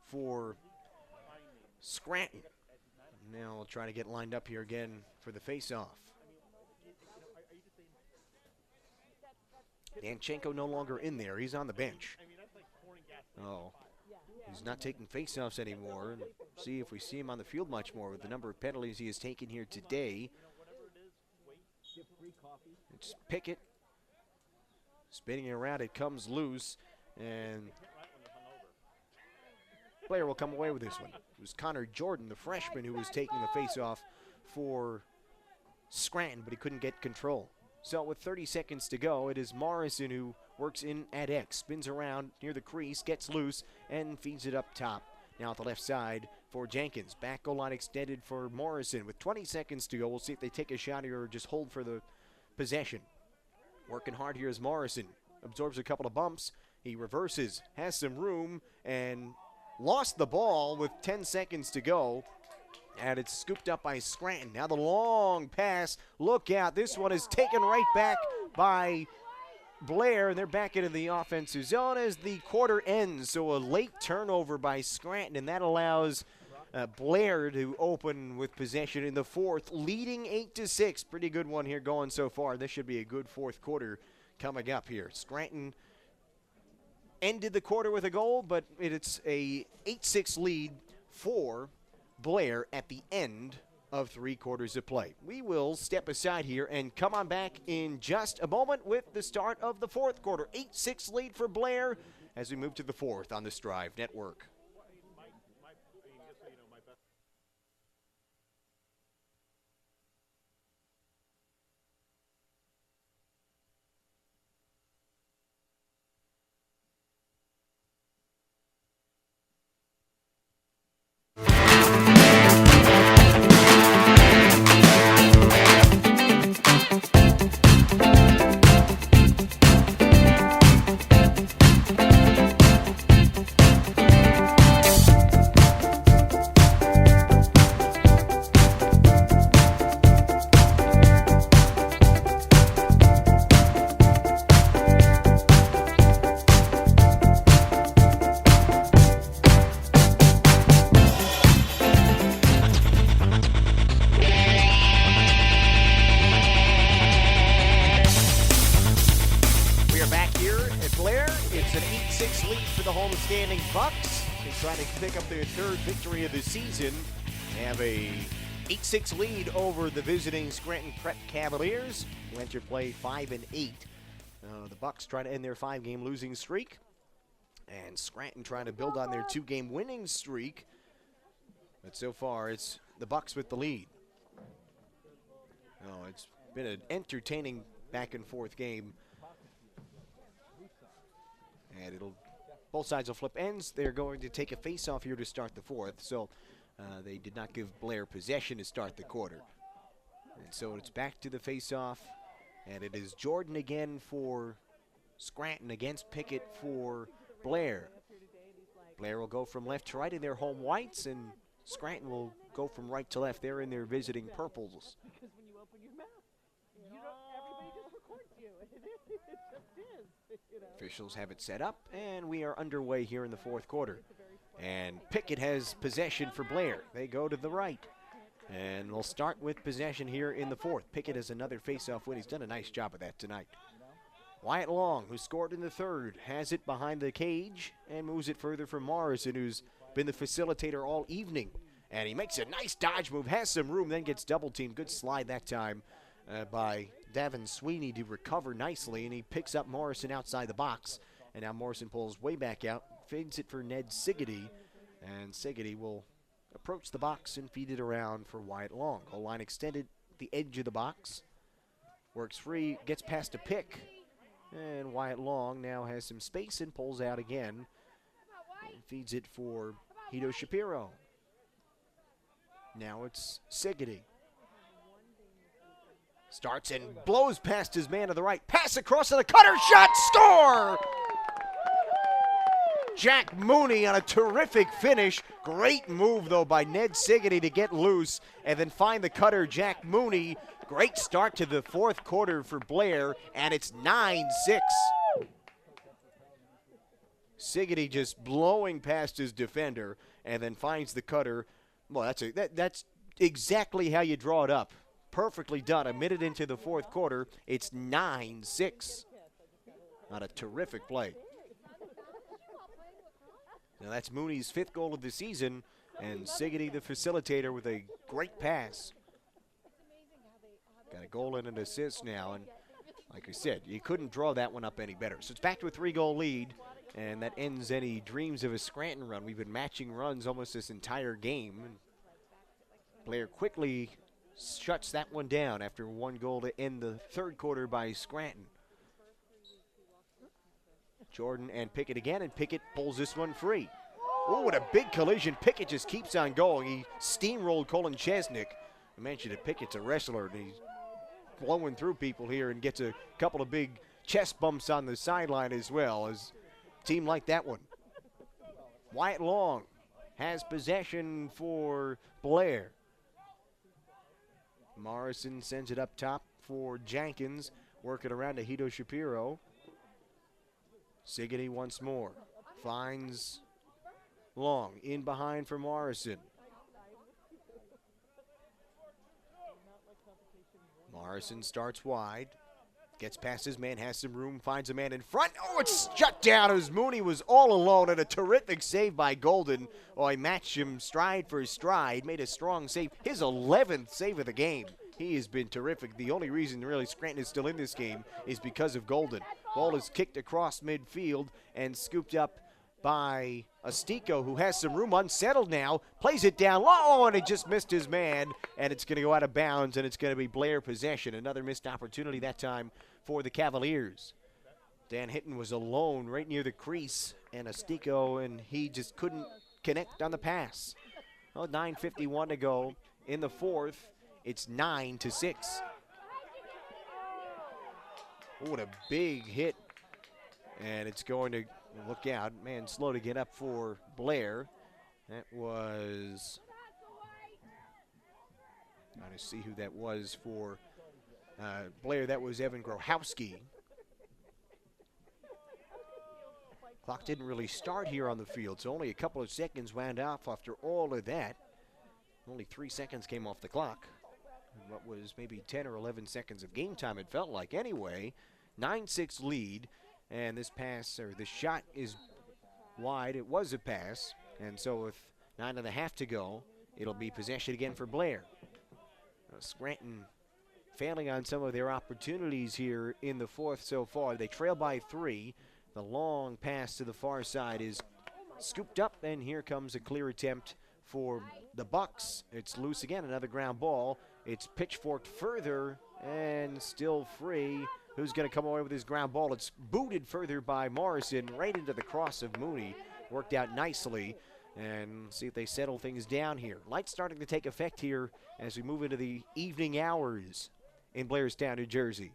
for Scranton. Now we'll try to get lined up here again for the face-off. Danchenko no longer in there. He's on the bench. Oh, he's not taking faceoffs anymore. And see if we see him on the field much more with the number of penalties he has taken here today. It's Pickett. Spinning around, it comes loose. And Blair will come away with this one. It was Connor Jordan, the freshman, who was taking the faceoff for Scranton, but he couldn't get control. So with 30 seconds to go, it is Morrison who works in at X, spins around near the crease, gets loose, and feeds it up top. Now at the left side for Jenkins. Back goal line extended for Morrison. With 20 seconds to go, we'll see if they take a shot here or just hold for the possession. Working hard here is Morrison. Absorbs a couple of bumps. He reverses, has some room, and lost the ball with 10 seconds to go. And it's scooped up by Scranton. Now the long pass. Look out. This one is taken right back by Blair. And they're back into the offensive zone as the quarter ends. So a late turnover by Scranton. And that allows Blair to open with possession in the fourth, leading 8-6. Pretty good one here going so far. This should be a good fourth quarter coming up here. Scranton ended the quarter with a goal, but it's a 8-6 lead for Blair at the end of 3 quarters of play. We will step aside here and come on back in just a moment with the start of the fourth quarter. 8-6 lead for Blair as we move to the fourth on the Strive Network. Standing Bucks. They try to pick up their third victory of the season. They have a 8-6 lead over the visiting Scranton Prep Cavaliers, who enter play 5-8. The Bucks trying to end their 5-game losing streak, and Scranton trying to build on their 2-game winning streak. But so far, it's the Bucks with the lead. Oh, it's been an entertaining back and forth game, and it'll both sides will flip ends. They're going to take a face-off here to start the fourth. So they did not give Blair possession to start the quarter. And so it's back to the face-off. And it is Jordan again for Scranton against Pickett for Blair. Blair will go from left to right in their home whites, and Scranton will go from right to left. They're in their visiting purples. Because when you open your mouth, everybody just records you. It just is. Officials have it set up, and we are underway here in the fourth quarter. And Pickett has possession for Blair. They go to the right. And we'll start with possession here in the fourth. Pickett has another face-off win. He's done a nice job of that tonight. Wyatt Long, who scored in the third, has it behind the cage and moves it further for Morrison, who's been the facilitator all evening. And he makes a nice dodge move, has some room, then gets double-teamed. Good slide that time by Davin Sweeney to recover nicely, and he picks up Morrison outside the box. And now Morrison pulls way back out, feeds it for Ned Siggety, and Siggety will approach the box and feed it around for Wyatt Long. Goal line extended, the edge of the box. Works free, gets past a pick. And Wyatt Long now has some space and pulls out again. And feeds it for Hito Shapiro. Now it's Siggety. Starts and blows past his man to the right. Pass across to the cutter, shot, score! Jack Mooney on a terrific finish. Great move, though, by Ned Siggety to get loose and then find the cutter, Jack Mooney. Great start to the fourth quarter for Blair, and it's 9-6. Siggety just blowing past his defender and then finds the cutter. Well, that's exactly how you draw it up. Perfectly done. A minute into the fourth quarter, it's 9-6. Not a terrific play. Now that's Mooney's fifth goal of the season, and Siggety the facilitator with a great pass. Got a goal and an assist now, and like I said, you couldn't draw that one up any better. So it's back to a 3-goal lead, and that ends any dreams of a Scranton run. We've been matching runs almost this entire game. Blair quickly shuts that one down after one goal to end the third quarter by Scranton. Jordan and Pickett again, and Pickett pulls this one free. Oh, what a big collision. Pickett just keeps on going. He steamrolled Colin Chesnick. I mentioned that Pickett's a wrestler, and he's blowing through people here and gets a couple of big chest bumps on the sideline as well as a team like that one. Wyatt Long has possession for Blair. Morrison sends it up top for Jenkins, working around to Hito Shapiro. Siggety once more, finds Long, in behind for Morrison. Morrison starts wide, gets past his man, has some room, finds a man in front. Oh, it's shut down as Mooney was all alone, and a terrific save by Golden. Oh, he matched him stride for stride, made a strong save. His 11th save of the game. He has been terrific. The only reason really Scranton is still in this game is because of Golden. Ball is kicked across midfield and scooped up by Astico, who has some room, unsettled now, plays it down low, and it just missed his man, and it's going to go out of bounds, and it's going to be Blair possession. Another missed opportunity that time for the Cavaliers. Dan Hinton was alone right near the crease, and Astico, and he just couldn't connect on the pass. Well, 9:51 to go in the fourth. It's 9-6. Oh, what a big hit. And it's going to look out. Man, slow to get up for Blair. That was, trying to see who that was for Blair. That was Evan Grohowski. Clock didn't really start here on the field, so only a couple of seconds wound off after all of that. Only 3 seconds came off the clock. What was maybe 10 or 11 seconds of game time, it felt like. Anyway, 9-6 lead, and this pass, or this shot is wide. It was a pass, and so with 9.5 to go, it'll be possession again for Blair. Scranton failing on some of their opportunities here in the fourth so far. They trail by 3. The long pass to the far side is scooped up, and here comes a clear attempt for the Bucks. It's loose again, another ground ball. It's pitchforked further and still free who's going to come away with his ground ball. It's booted further by Morrison right into the cross of Mooney. Worked out nicely. And see if they settle things down here. Light starting to take effect here as we move into the evening hours in Blairstown, New Jersey.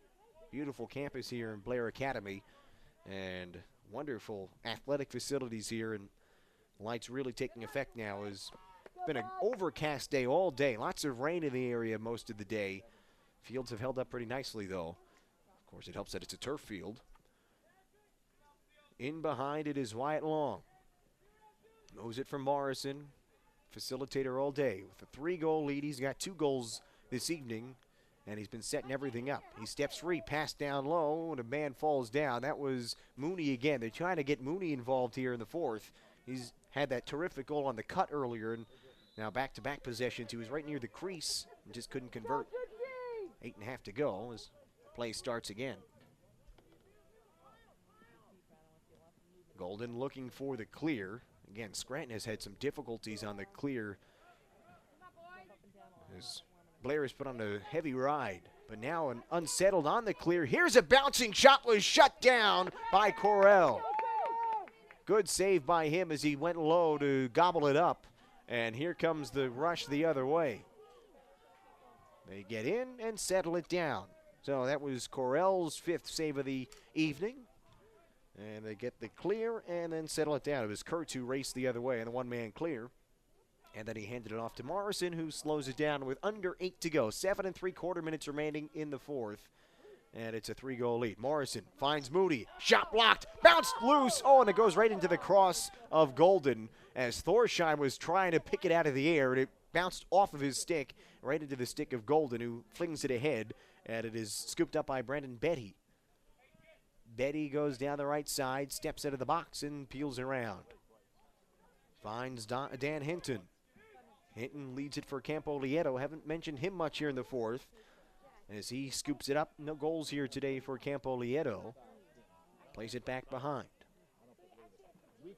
Beautiful campus here in Blair Academy. And wonderful athletic facilities here. And light's really taking effect now. It's been an overcast day all day. Lots of rain in the area most of the day. Fields have held up pretty nicely, though. Of course, it helps that it's a turf field. In behind it is Wyatt Long. Moves it from Morrison. Facilitator all day. With a 3-goal lead, he's got 2 goals this evening, and he's been setting everything up. He steps free, pass down low, and a man falls down. That was Mooney again. They're trying to get Mooney involved here in the fourth. He's had that terrific goal on the cut earlier, and now back-to-back possessions. He was right near the crease and just couldn't convert. 8.5 to go as play starts again. Golden looking for the clear. Again, Scranton has had some difficulties on the clear as Blair has put on a heavy ride, but now an unsettled on the clear. Here's a bouncing shot, was shut down by Correll. Good save by him as he went low to gobble it up, and here comes the rush the other way. They get in and settle it down. So that was Correll's 5th save of the evening. And they get the clear and then settle it down. It was Kurtz who raced the other way in the one-man clear. And then he handed it off to Morrison, who slows it down with under 8 to go. 7 3/4 minutes remaining in the fourth. And it's a 3-goal lead. Morrison finds Moody. Shot blocked. Bounced loose. Oh, and it goes right into the cross of Golden as Thorsheim was trying to pick it out of the air. And it bounced off of his stick right into the stick of Golden, who flings it ahead. And it is scooped up by Brandon Betty. Betty goes down the right side, steps out of the box, and peels around. Finds Dan Hinton. Hinton leads it for Campo Lieto. Haven't mentioned him much here in the fourth. As he scoops it up, no goals here today for Campo Lieto. Plays it back behind.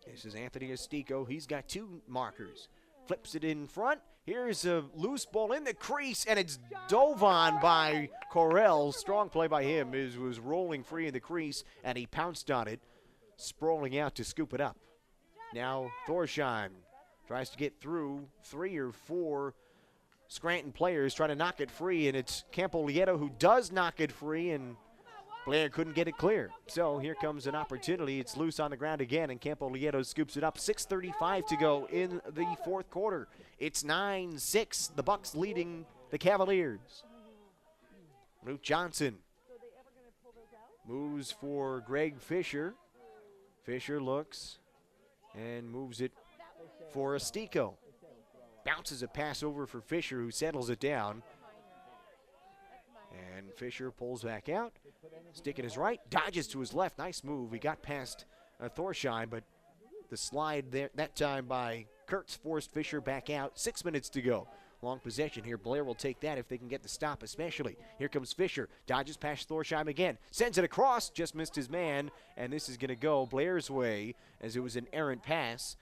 This is Anthony Estico. He's got 2 markers. Flips it in front. Here's a loose ball in the crease, and it's dove on by Correll. Strong play by him. Was rolling free in the crease, and he pounced on it, sprawling out to scoop it up. Now Thorsheim tries to get through 3 or 4 Scranton players, trying to knock it free, and it's Campo Lieto who does knock it free, and Blair couldn't get it clear. So here comes an opportunity. It's loose on the ground again, and Campo Lieto scoops it up. 6:35 to go in the fourth quarter. It's 9-6, the Bucks leading the Cavaliers. Luke Johnson moves for Greg Fisher. Fisher looks and moves it for Estico. Bounces a pass over for Fisher, who settles it down. And Fisher pulls back out. Stick in his right, dodges to his left. Nice move. He got past Thorsheim, but the slide there that time by Kurtz forced Fisher back out. 6 minutes to go. Long possession here. Blair will take that if they can get the stop, especially. Here comes Fisher. Dodges past Thorsheim again. Sends it across. Just missed his man. And this is going to go Blair's way as it was an errant pass.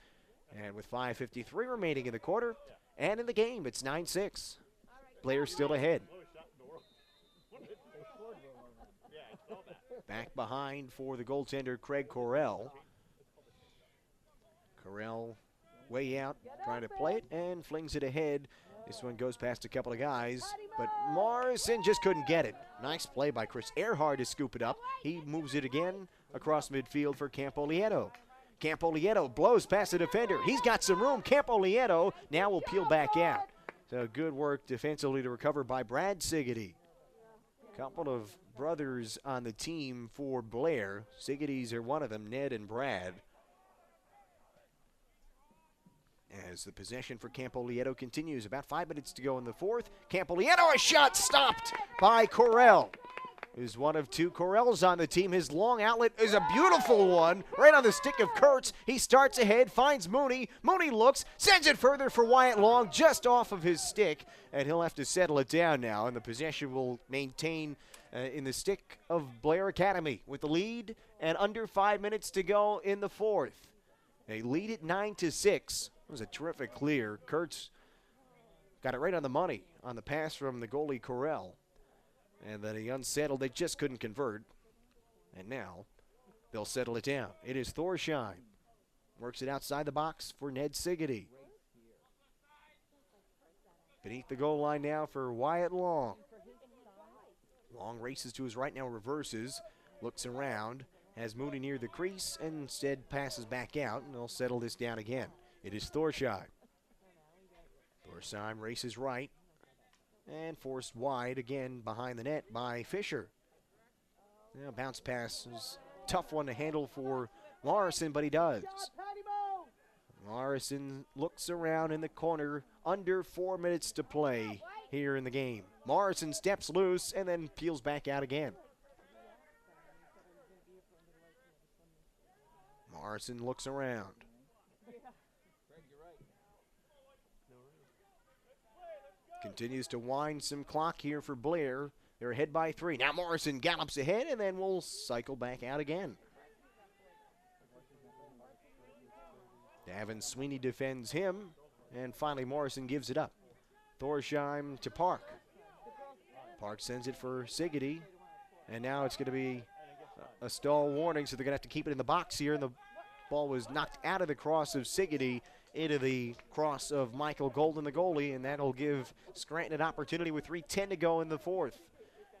And with 5:53 remaining in the quarter and in the game, it's 9-6. Blair still ahead. Back behind for the goaltender, Craig Correll. Correll way out, trying to play it, and flings it ahead. This one goes past a couple of guys, but Morrison just couldn't get it. Nice play by Chris Earhart to scoop it up. He moves it again across midfield for Campo Lieto. Campo Lieto blows past the defender. He's got some room. Campo Lieto now will peel back out. So good work defensively to recover by Brad Siggety. Couple of brothers on the team for Blair. Siggety's are one of them, Ned and Brad. As the possession for Campo Lieto continues, about 5 minutes to go in the fourth. Campo Lieto, a shot stopped by Correll. Is one of 2 Corrells on the team. His long outlet is a beautiful one, right on the stick of Kurtz. He starts ahead, finds Mooney. Mooney looks, sends it further for Wyatt Long, just off of his stick, and he'll have to settle it down now, and the possession will maintain in the stick of Blair Academy with the lead and under 5 minutes to go in the fourth. They lead it 9-6. It was a terrific clear. Kurtz got it right on the money on the pass from the goalie Correll. And then he unsettled. They just couldn't convert. And now they'll settle it down. It is Thorsheim. Works it outside the box for Ned Siggety. Beneath the goal line now for Wyatt Long. Long races to his right, now reverses. Looks around. Has Mooney near the crease and instead passes back out, and they'll settle this down again. It is Thorsheim. Thorsheim races right and forced wide again behind the net by Fisher. Now, bounce pass is a tough one to handle for Morrison, but he does. Morrison looks around in the corner. Under 4 minutes to play here in the game. Morrison steps loose and then peels back out again. Morrison looks around. Continues to wind some clock here for Blair. They're ahead by 3. Now Morrison gallops ahead and then will cycle back out again. Davin Sweeney defends him, and finally Morrison gives it up. Thorsheim to Park. Park sends it for Siggety, and now it's going to be a stall warning, so they're going to have to keep it in the box here, and the ball was knocked out of the cross of Siggety into the cross of Michael Golden, the goalie, and that'll give Scranton an opportunity with 3:10 to go in the fourth.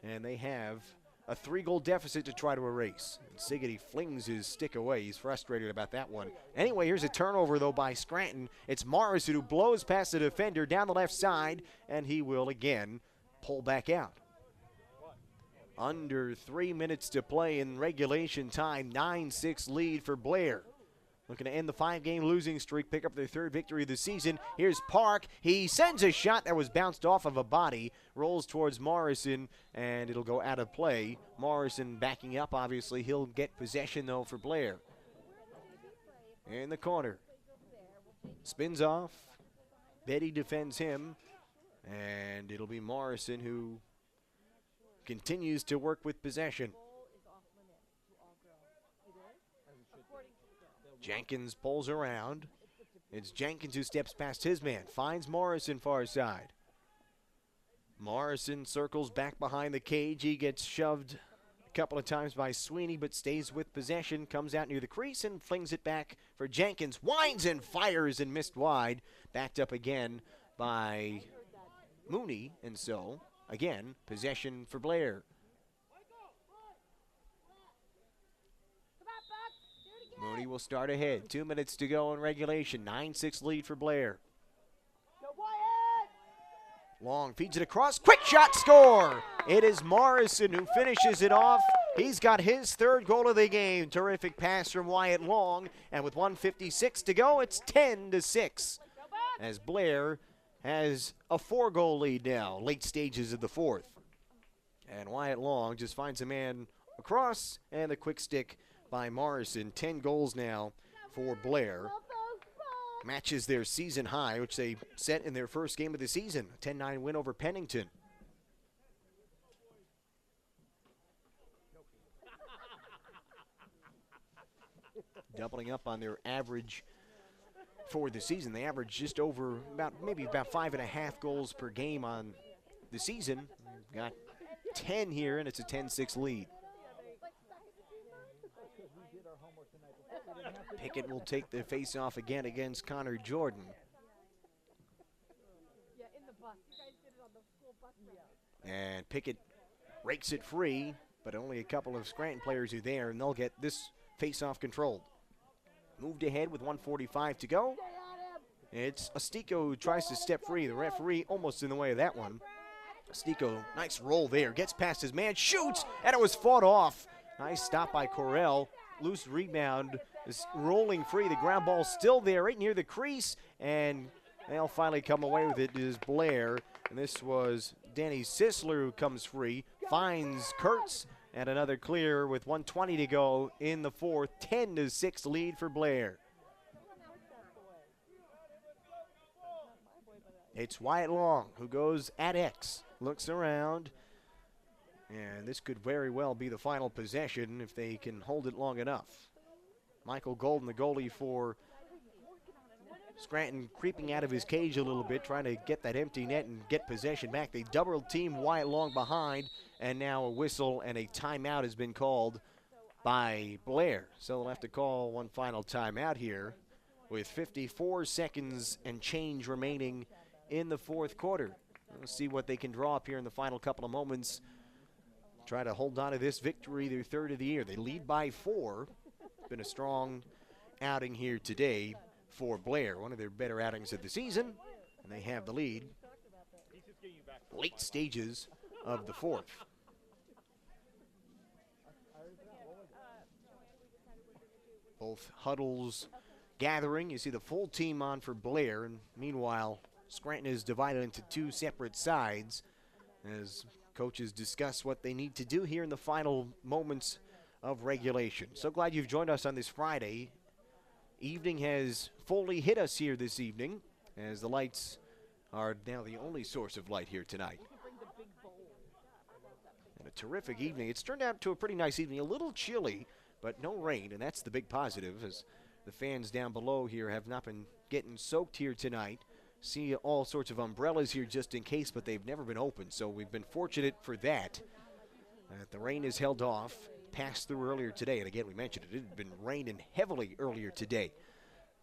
And they have a 3-goal deficit to try to erase. And Siggety flings his stick away. He's frustrated about that one. Anyway, here's a turnover, though, by Scranton. It's Morrison who blows past the defender down the left side, and he will again pull back out. Under 3 minutes to play in regulation time, 9-6 lead for Blair. Looking to end the 5-game losing streak, pick up their 3rd victory of the season. Here's Park. He sends a shot that was bounced off of a body, rolls towards Morrison, and it'll go out of play. Morrison backing up, obviously. He'll get possession, though, for Blair. In the corner. Spins off. Betty defends him, and it'll be Morrison who continues to work with possession. Jenkins pulls around. It's Jenkins who steps past his man. Finds Morrison far side. Morrison circles back behind the cage. He gets shoved a couple of times by Sweeney, but stays with possession. Comes out near the crease and flings it back for Jenkins. Winds and fires and missed wide. Backed up again by Mooney. And so, again, possession for Blair. Mooney will start ahead. 2 minutes to go in regulation. 9-6 lead for Blair. Long feeds it across. Quick shot, score! It is Morrison who finishes it off. He's got his 3rd goal of the game. Terrific pass from Wyatt Long. And with 1:56 to go, it's 10-6. As Blair has a 4-goal lead now, late stages of the 4th. And Wyatt Long just finds a man across, and the quick stick by Morrison. 10 goals now for Blair. Matches their season high, which they set in their first game of the season. A 10-9 win over Pennington. Doubling up on their average for the season. They average just over maybe about 5.5 goals per game on the season. Got 10 here, and it's a 10-6 lead. Pickett will take the face-off again against Connor Jordan. And Pickett rakes it free, but only a couple of Scranton players are there, and they'll get this face-off controlled. Moved ahead with 1:45 to go. It's Astico who tries to step free. The referee almost in the way of that one. Astico, nice roll there. Gets past his man, shoots, and it was fought off. Nice stop by Correll. Loose rebound is rolling free. The ground ball still there right near the crease, and they'll finally come away with it. It is Blair, and this was Danny Sisler who comes free, finds Kurtz, and another clear with 1:20 to go in the 4th. 10-6 lead for Blair. It's Wyatt Long who goes at X, looks around, and this could very well be the final possession if they can hold it long enough. Michael Golden, the goalie for Scranton creeping out of his cage a little bit, trying to get that empty net and get possession back. They double team Wyatt Long behind, and now a whistle and a timeout has been called by Blair. So they'll have to call one final timeout here with 54 seconds and change remaining in the fourth quarter. We'll see what they can draw up here in the final couple of moments. Try to hold on to this victory, their third of the year. They lead by 4. Been a strong outing here today for Blair, one of their better outings of the season, and they have the lead late stages of the fourth. Both huddles gathering. You see the full team on for Blair, and meanwhile Scranton is divided into 2 separate sides as coaches discuss what they need to do here in the final moments of regulation. So glad you've joined us on this Friday. Evening has fully hit us here this evening as the lights are now the only source of light here tonight. And a terrific evening. It's turned out to a pretty nice evening. A little chilly, but no rain, and that's the big positive as the fans down below here have not been getting soaked here tonight. See all sorts of umbrellas here just in case, but they've never been open, so we've been fortunate for that. The rain is held off. Passed through earlier today, and again we mentioned it had been raining heavily earlier today.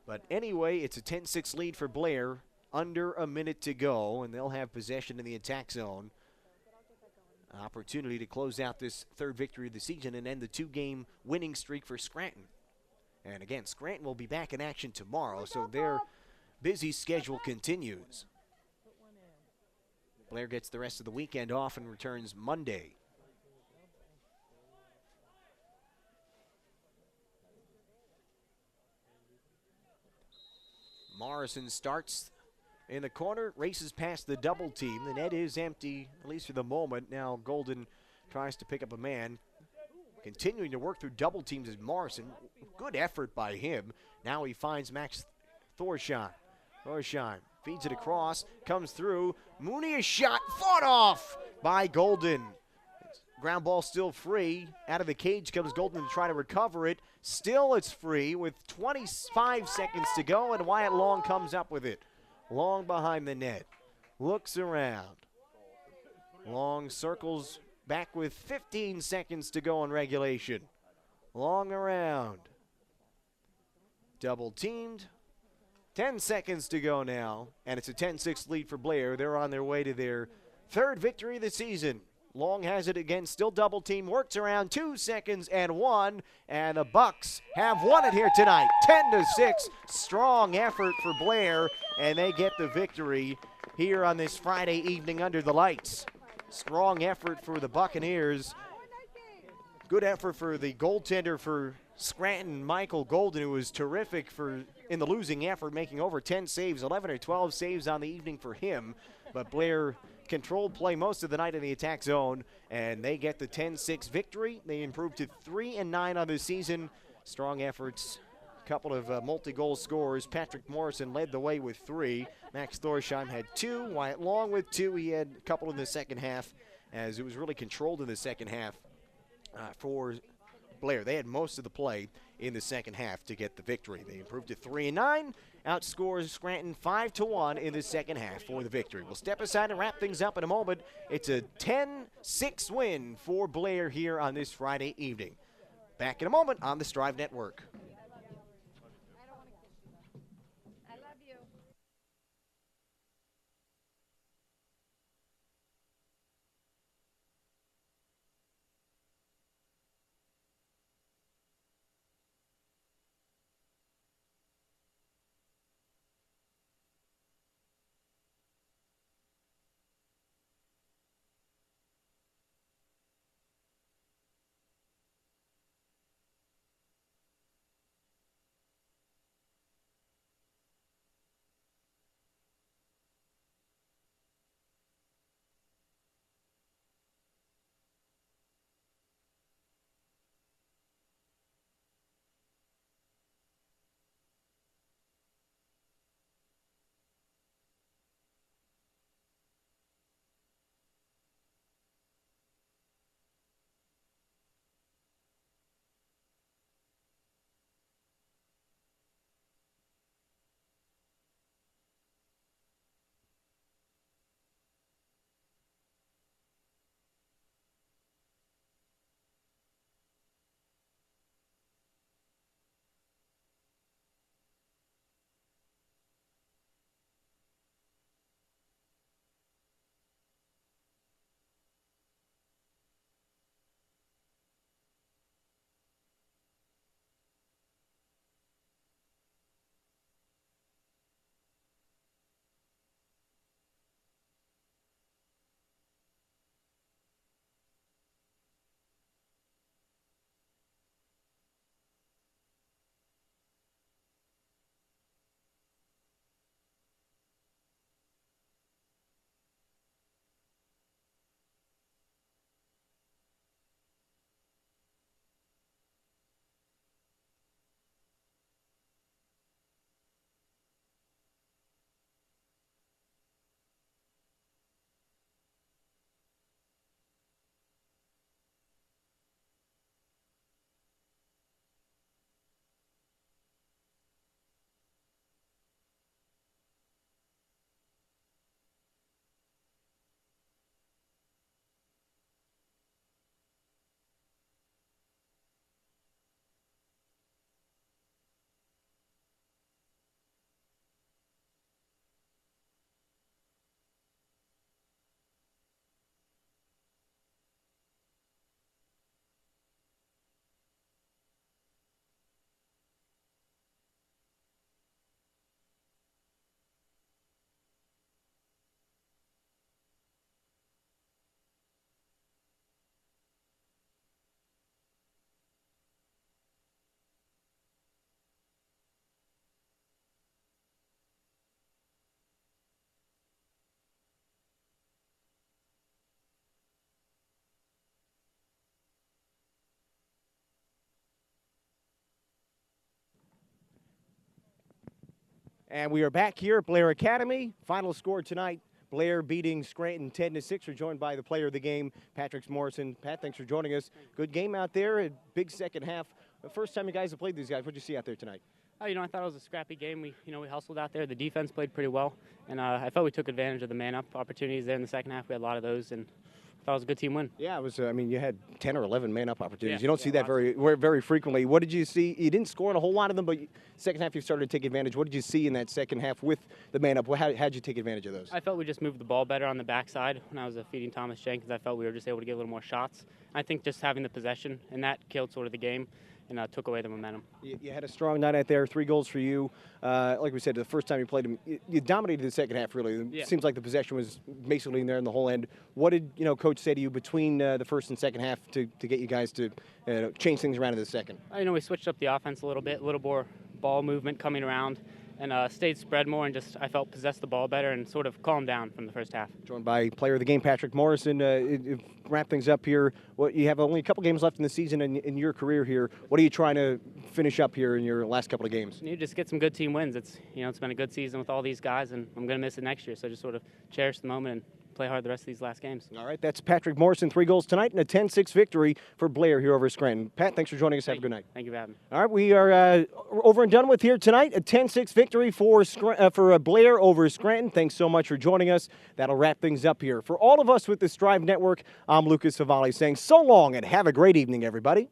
But anyway, it's a 10-6 lead for Blair, under a minute to go, and they'll have possession in the attack zone. An opportunity to close out this third victory of the season and end the 2-game winning streak for Scranton. And again, Scranton will be back in action tomorrow, so their busy schedule continues. Blair gets the rest of the weekend off and returns Monday. Morrison starts in the corner, races past the double team. The net is empty, at least for the moment. Now Golden tries to pick up a man. Continuing to work through double teams is Morrison. Good effort by him. Now he finds Max Thorsheim. Thorsheim feeds it across, comes through. Mooney is shot, fought off by Golden. Ground ball still free. Out of the cage comes Golden to try to recover it. Still it's free with 25 seconds to go, and Wyatt Long comes up with it. Long behind the net. Looks around. Long circles back with 15 seconds to go in regulation. Long around. Double teamed. 10 seconds to go now, and it's a 10-6 lead for Blair. They're on their way to their third victory of the season. Long has it again, still double team, works around 2 seconds and 1, and the Bucks have won it here tonight. 10-6, strong effort for Blair, and they get the victory here on this Friday evening under the lights. Strong effort for the Buccaneers. Good effort for the goaltender for Scranton, Michael Golden, who was terrific in the losing effort, making over 10 saves, 11 or 12 saves on the evening for him. But Blair controlled play most of the night in the attack zone, and they get the 10-6 victory. They improved to 3-9 on the season. Strong efforts, a couple of multi-goal scorers. Patrick Morrison led the way with 3. Max Thorsheim had 2. Wyatt Long with 2. He had a couple in the second half, as it was really controlled in the second half for Blair. They had most of the play in the second half to get the victory. They improved to 3-9. Outscores Scranton 5-1 in the second half for the victory. We'll step aside and wrap things up in a moment. It's a 10-6 win for Blair here on this Friday evening. Back in a moment on the Strive Network. And we are back here at Blair Academy. Final score tonight, Blair beating Scranton 10-6. We're joined by the player of the game, Patrick Morrison. Pat, thanks for joining us. Good game out there, a big second half. The first time you guys have played these guys, what did you see out there tonight? I thought it was a scrappy game. We hustled out there. The defense played pretty well, and I felt we took advantage of the man-up opportunities there in the second half. We had a lot of those, and I thought it was a good team win. Yeah, it was. You had 10 or 11 man-up opportunities. Yeah, you don't see that very frequently. What did you see? You didn't score in a whole lot of them, but second half you started to take advantage. What did you see in that second half with the man-up? How did you take advantage of those? I felt we just moved the ball better on the backside when I was feeding Thomas Jenkins. I felt we were just able to get a little more shots. I think just having the possession, and that killed sort of the game and took away the momentum. You had a strong night out there, 3 goals for you. Like we said, the first time you played them, you dominated the second half, really. Yeah. It seems like the possession was basically in there in the whole end. What did Coach say to you between the first and second half to get you guys to change things around in the second? We switched up the offense a little bit, a little more ball movement coming around, and stayed spread more and just I felt possessed the ball better and sort of calmed down from the first half. Joined by player of the game, Patrick Morrison. Wrap things up here. You have only a couple games left in the season in your career here. What are you trying to finish up here in your last couple of games? You just get some good team wins. It's been a good season with all these guys, and I'm going to miss it next year. So just sort of cherish the moment and play hard the rest of these last games. All right, that's Patrick Morrison, 3 goals tonight and a 10-6 victory for Blair here over Scranton. Pat, thanks for joining us. Have a good night. Thank you for having me. All right, we are over and done with here tonight. A 10-6 victory for Blair over Scranton. Thanks so much for joining us. That'll wrap things up here. For all of us with the Strive Network, I'm Lucas Favale saying so long and have a great evening, everybody.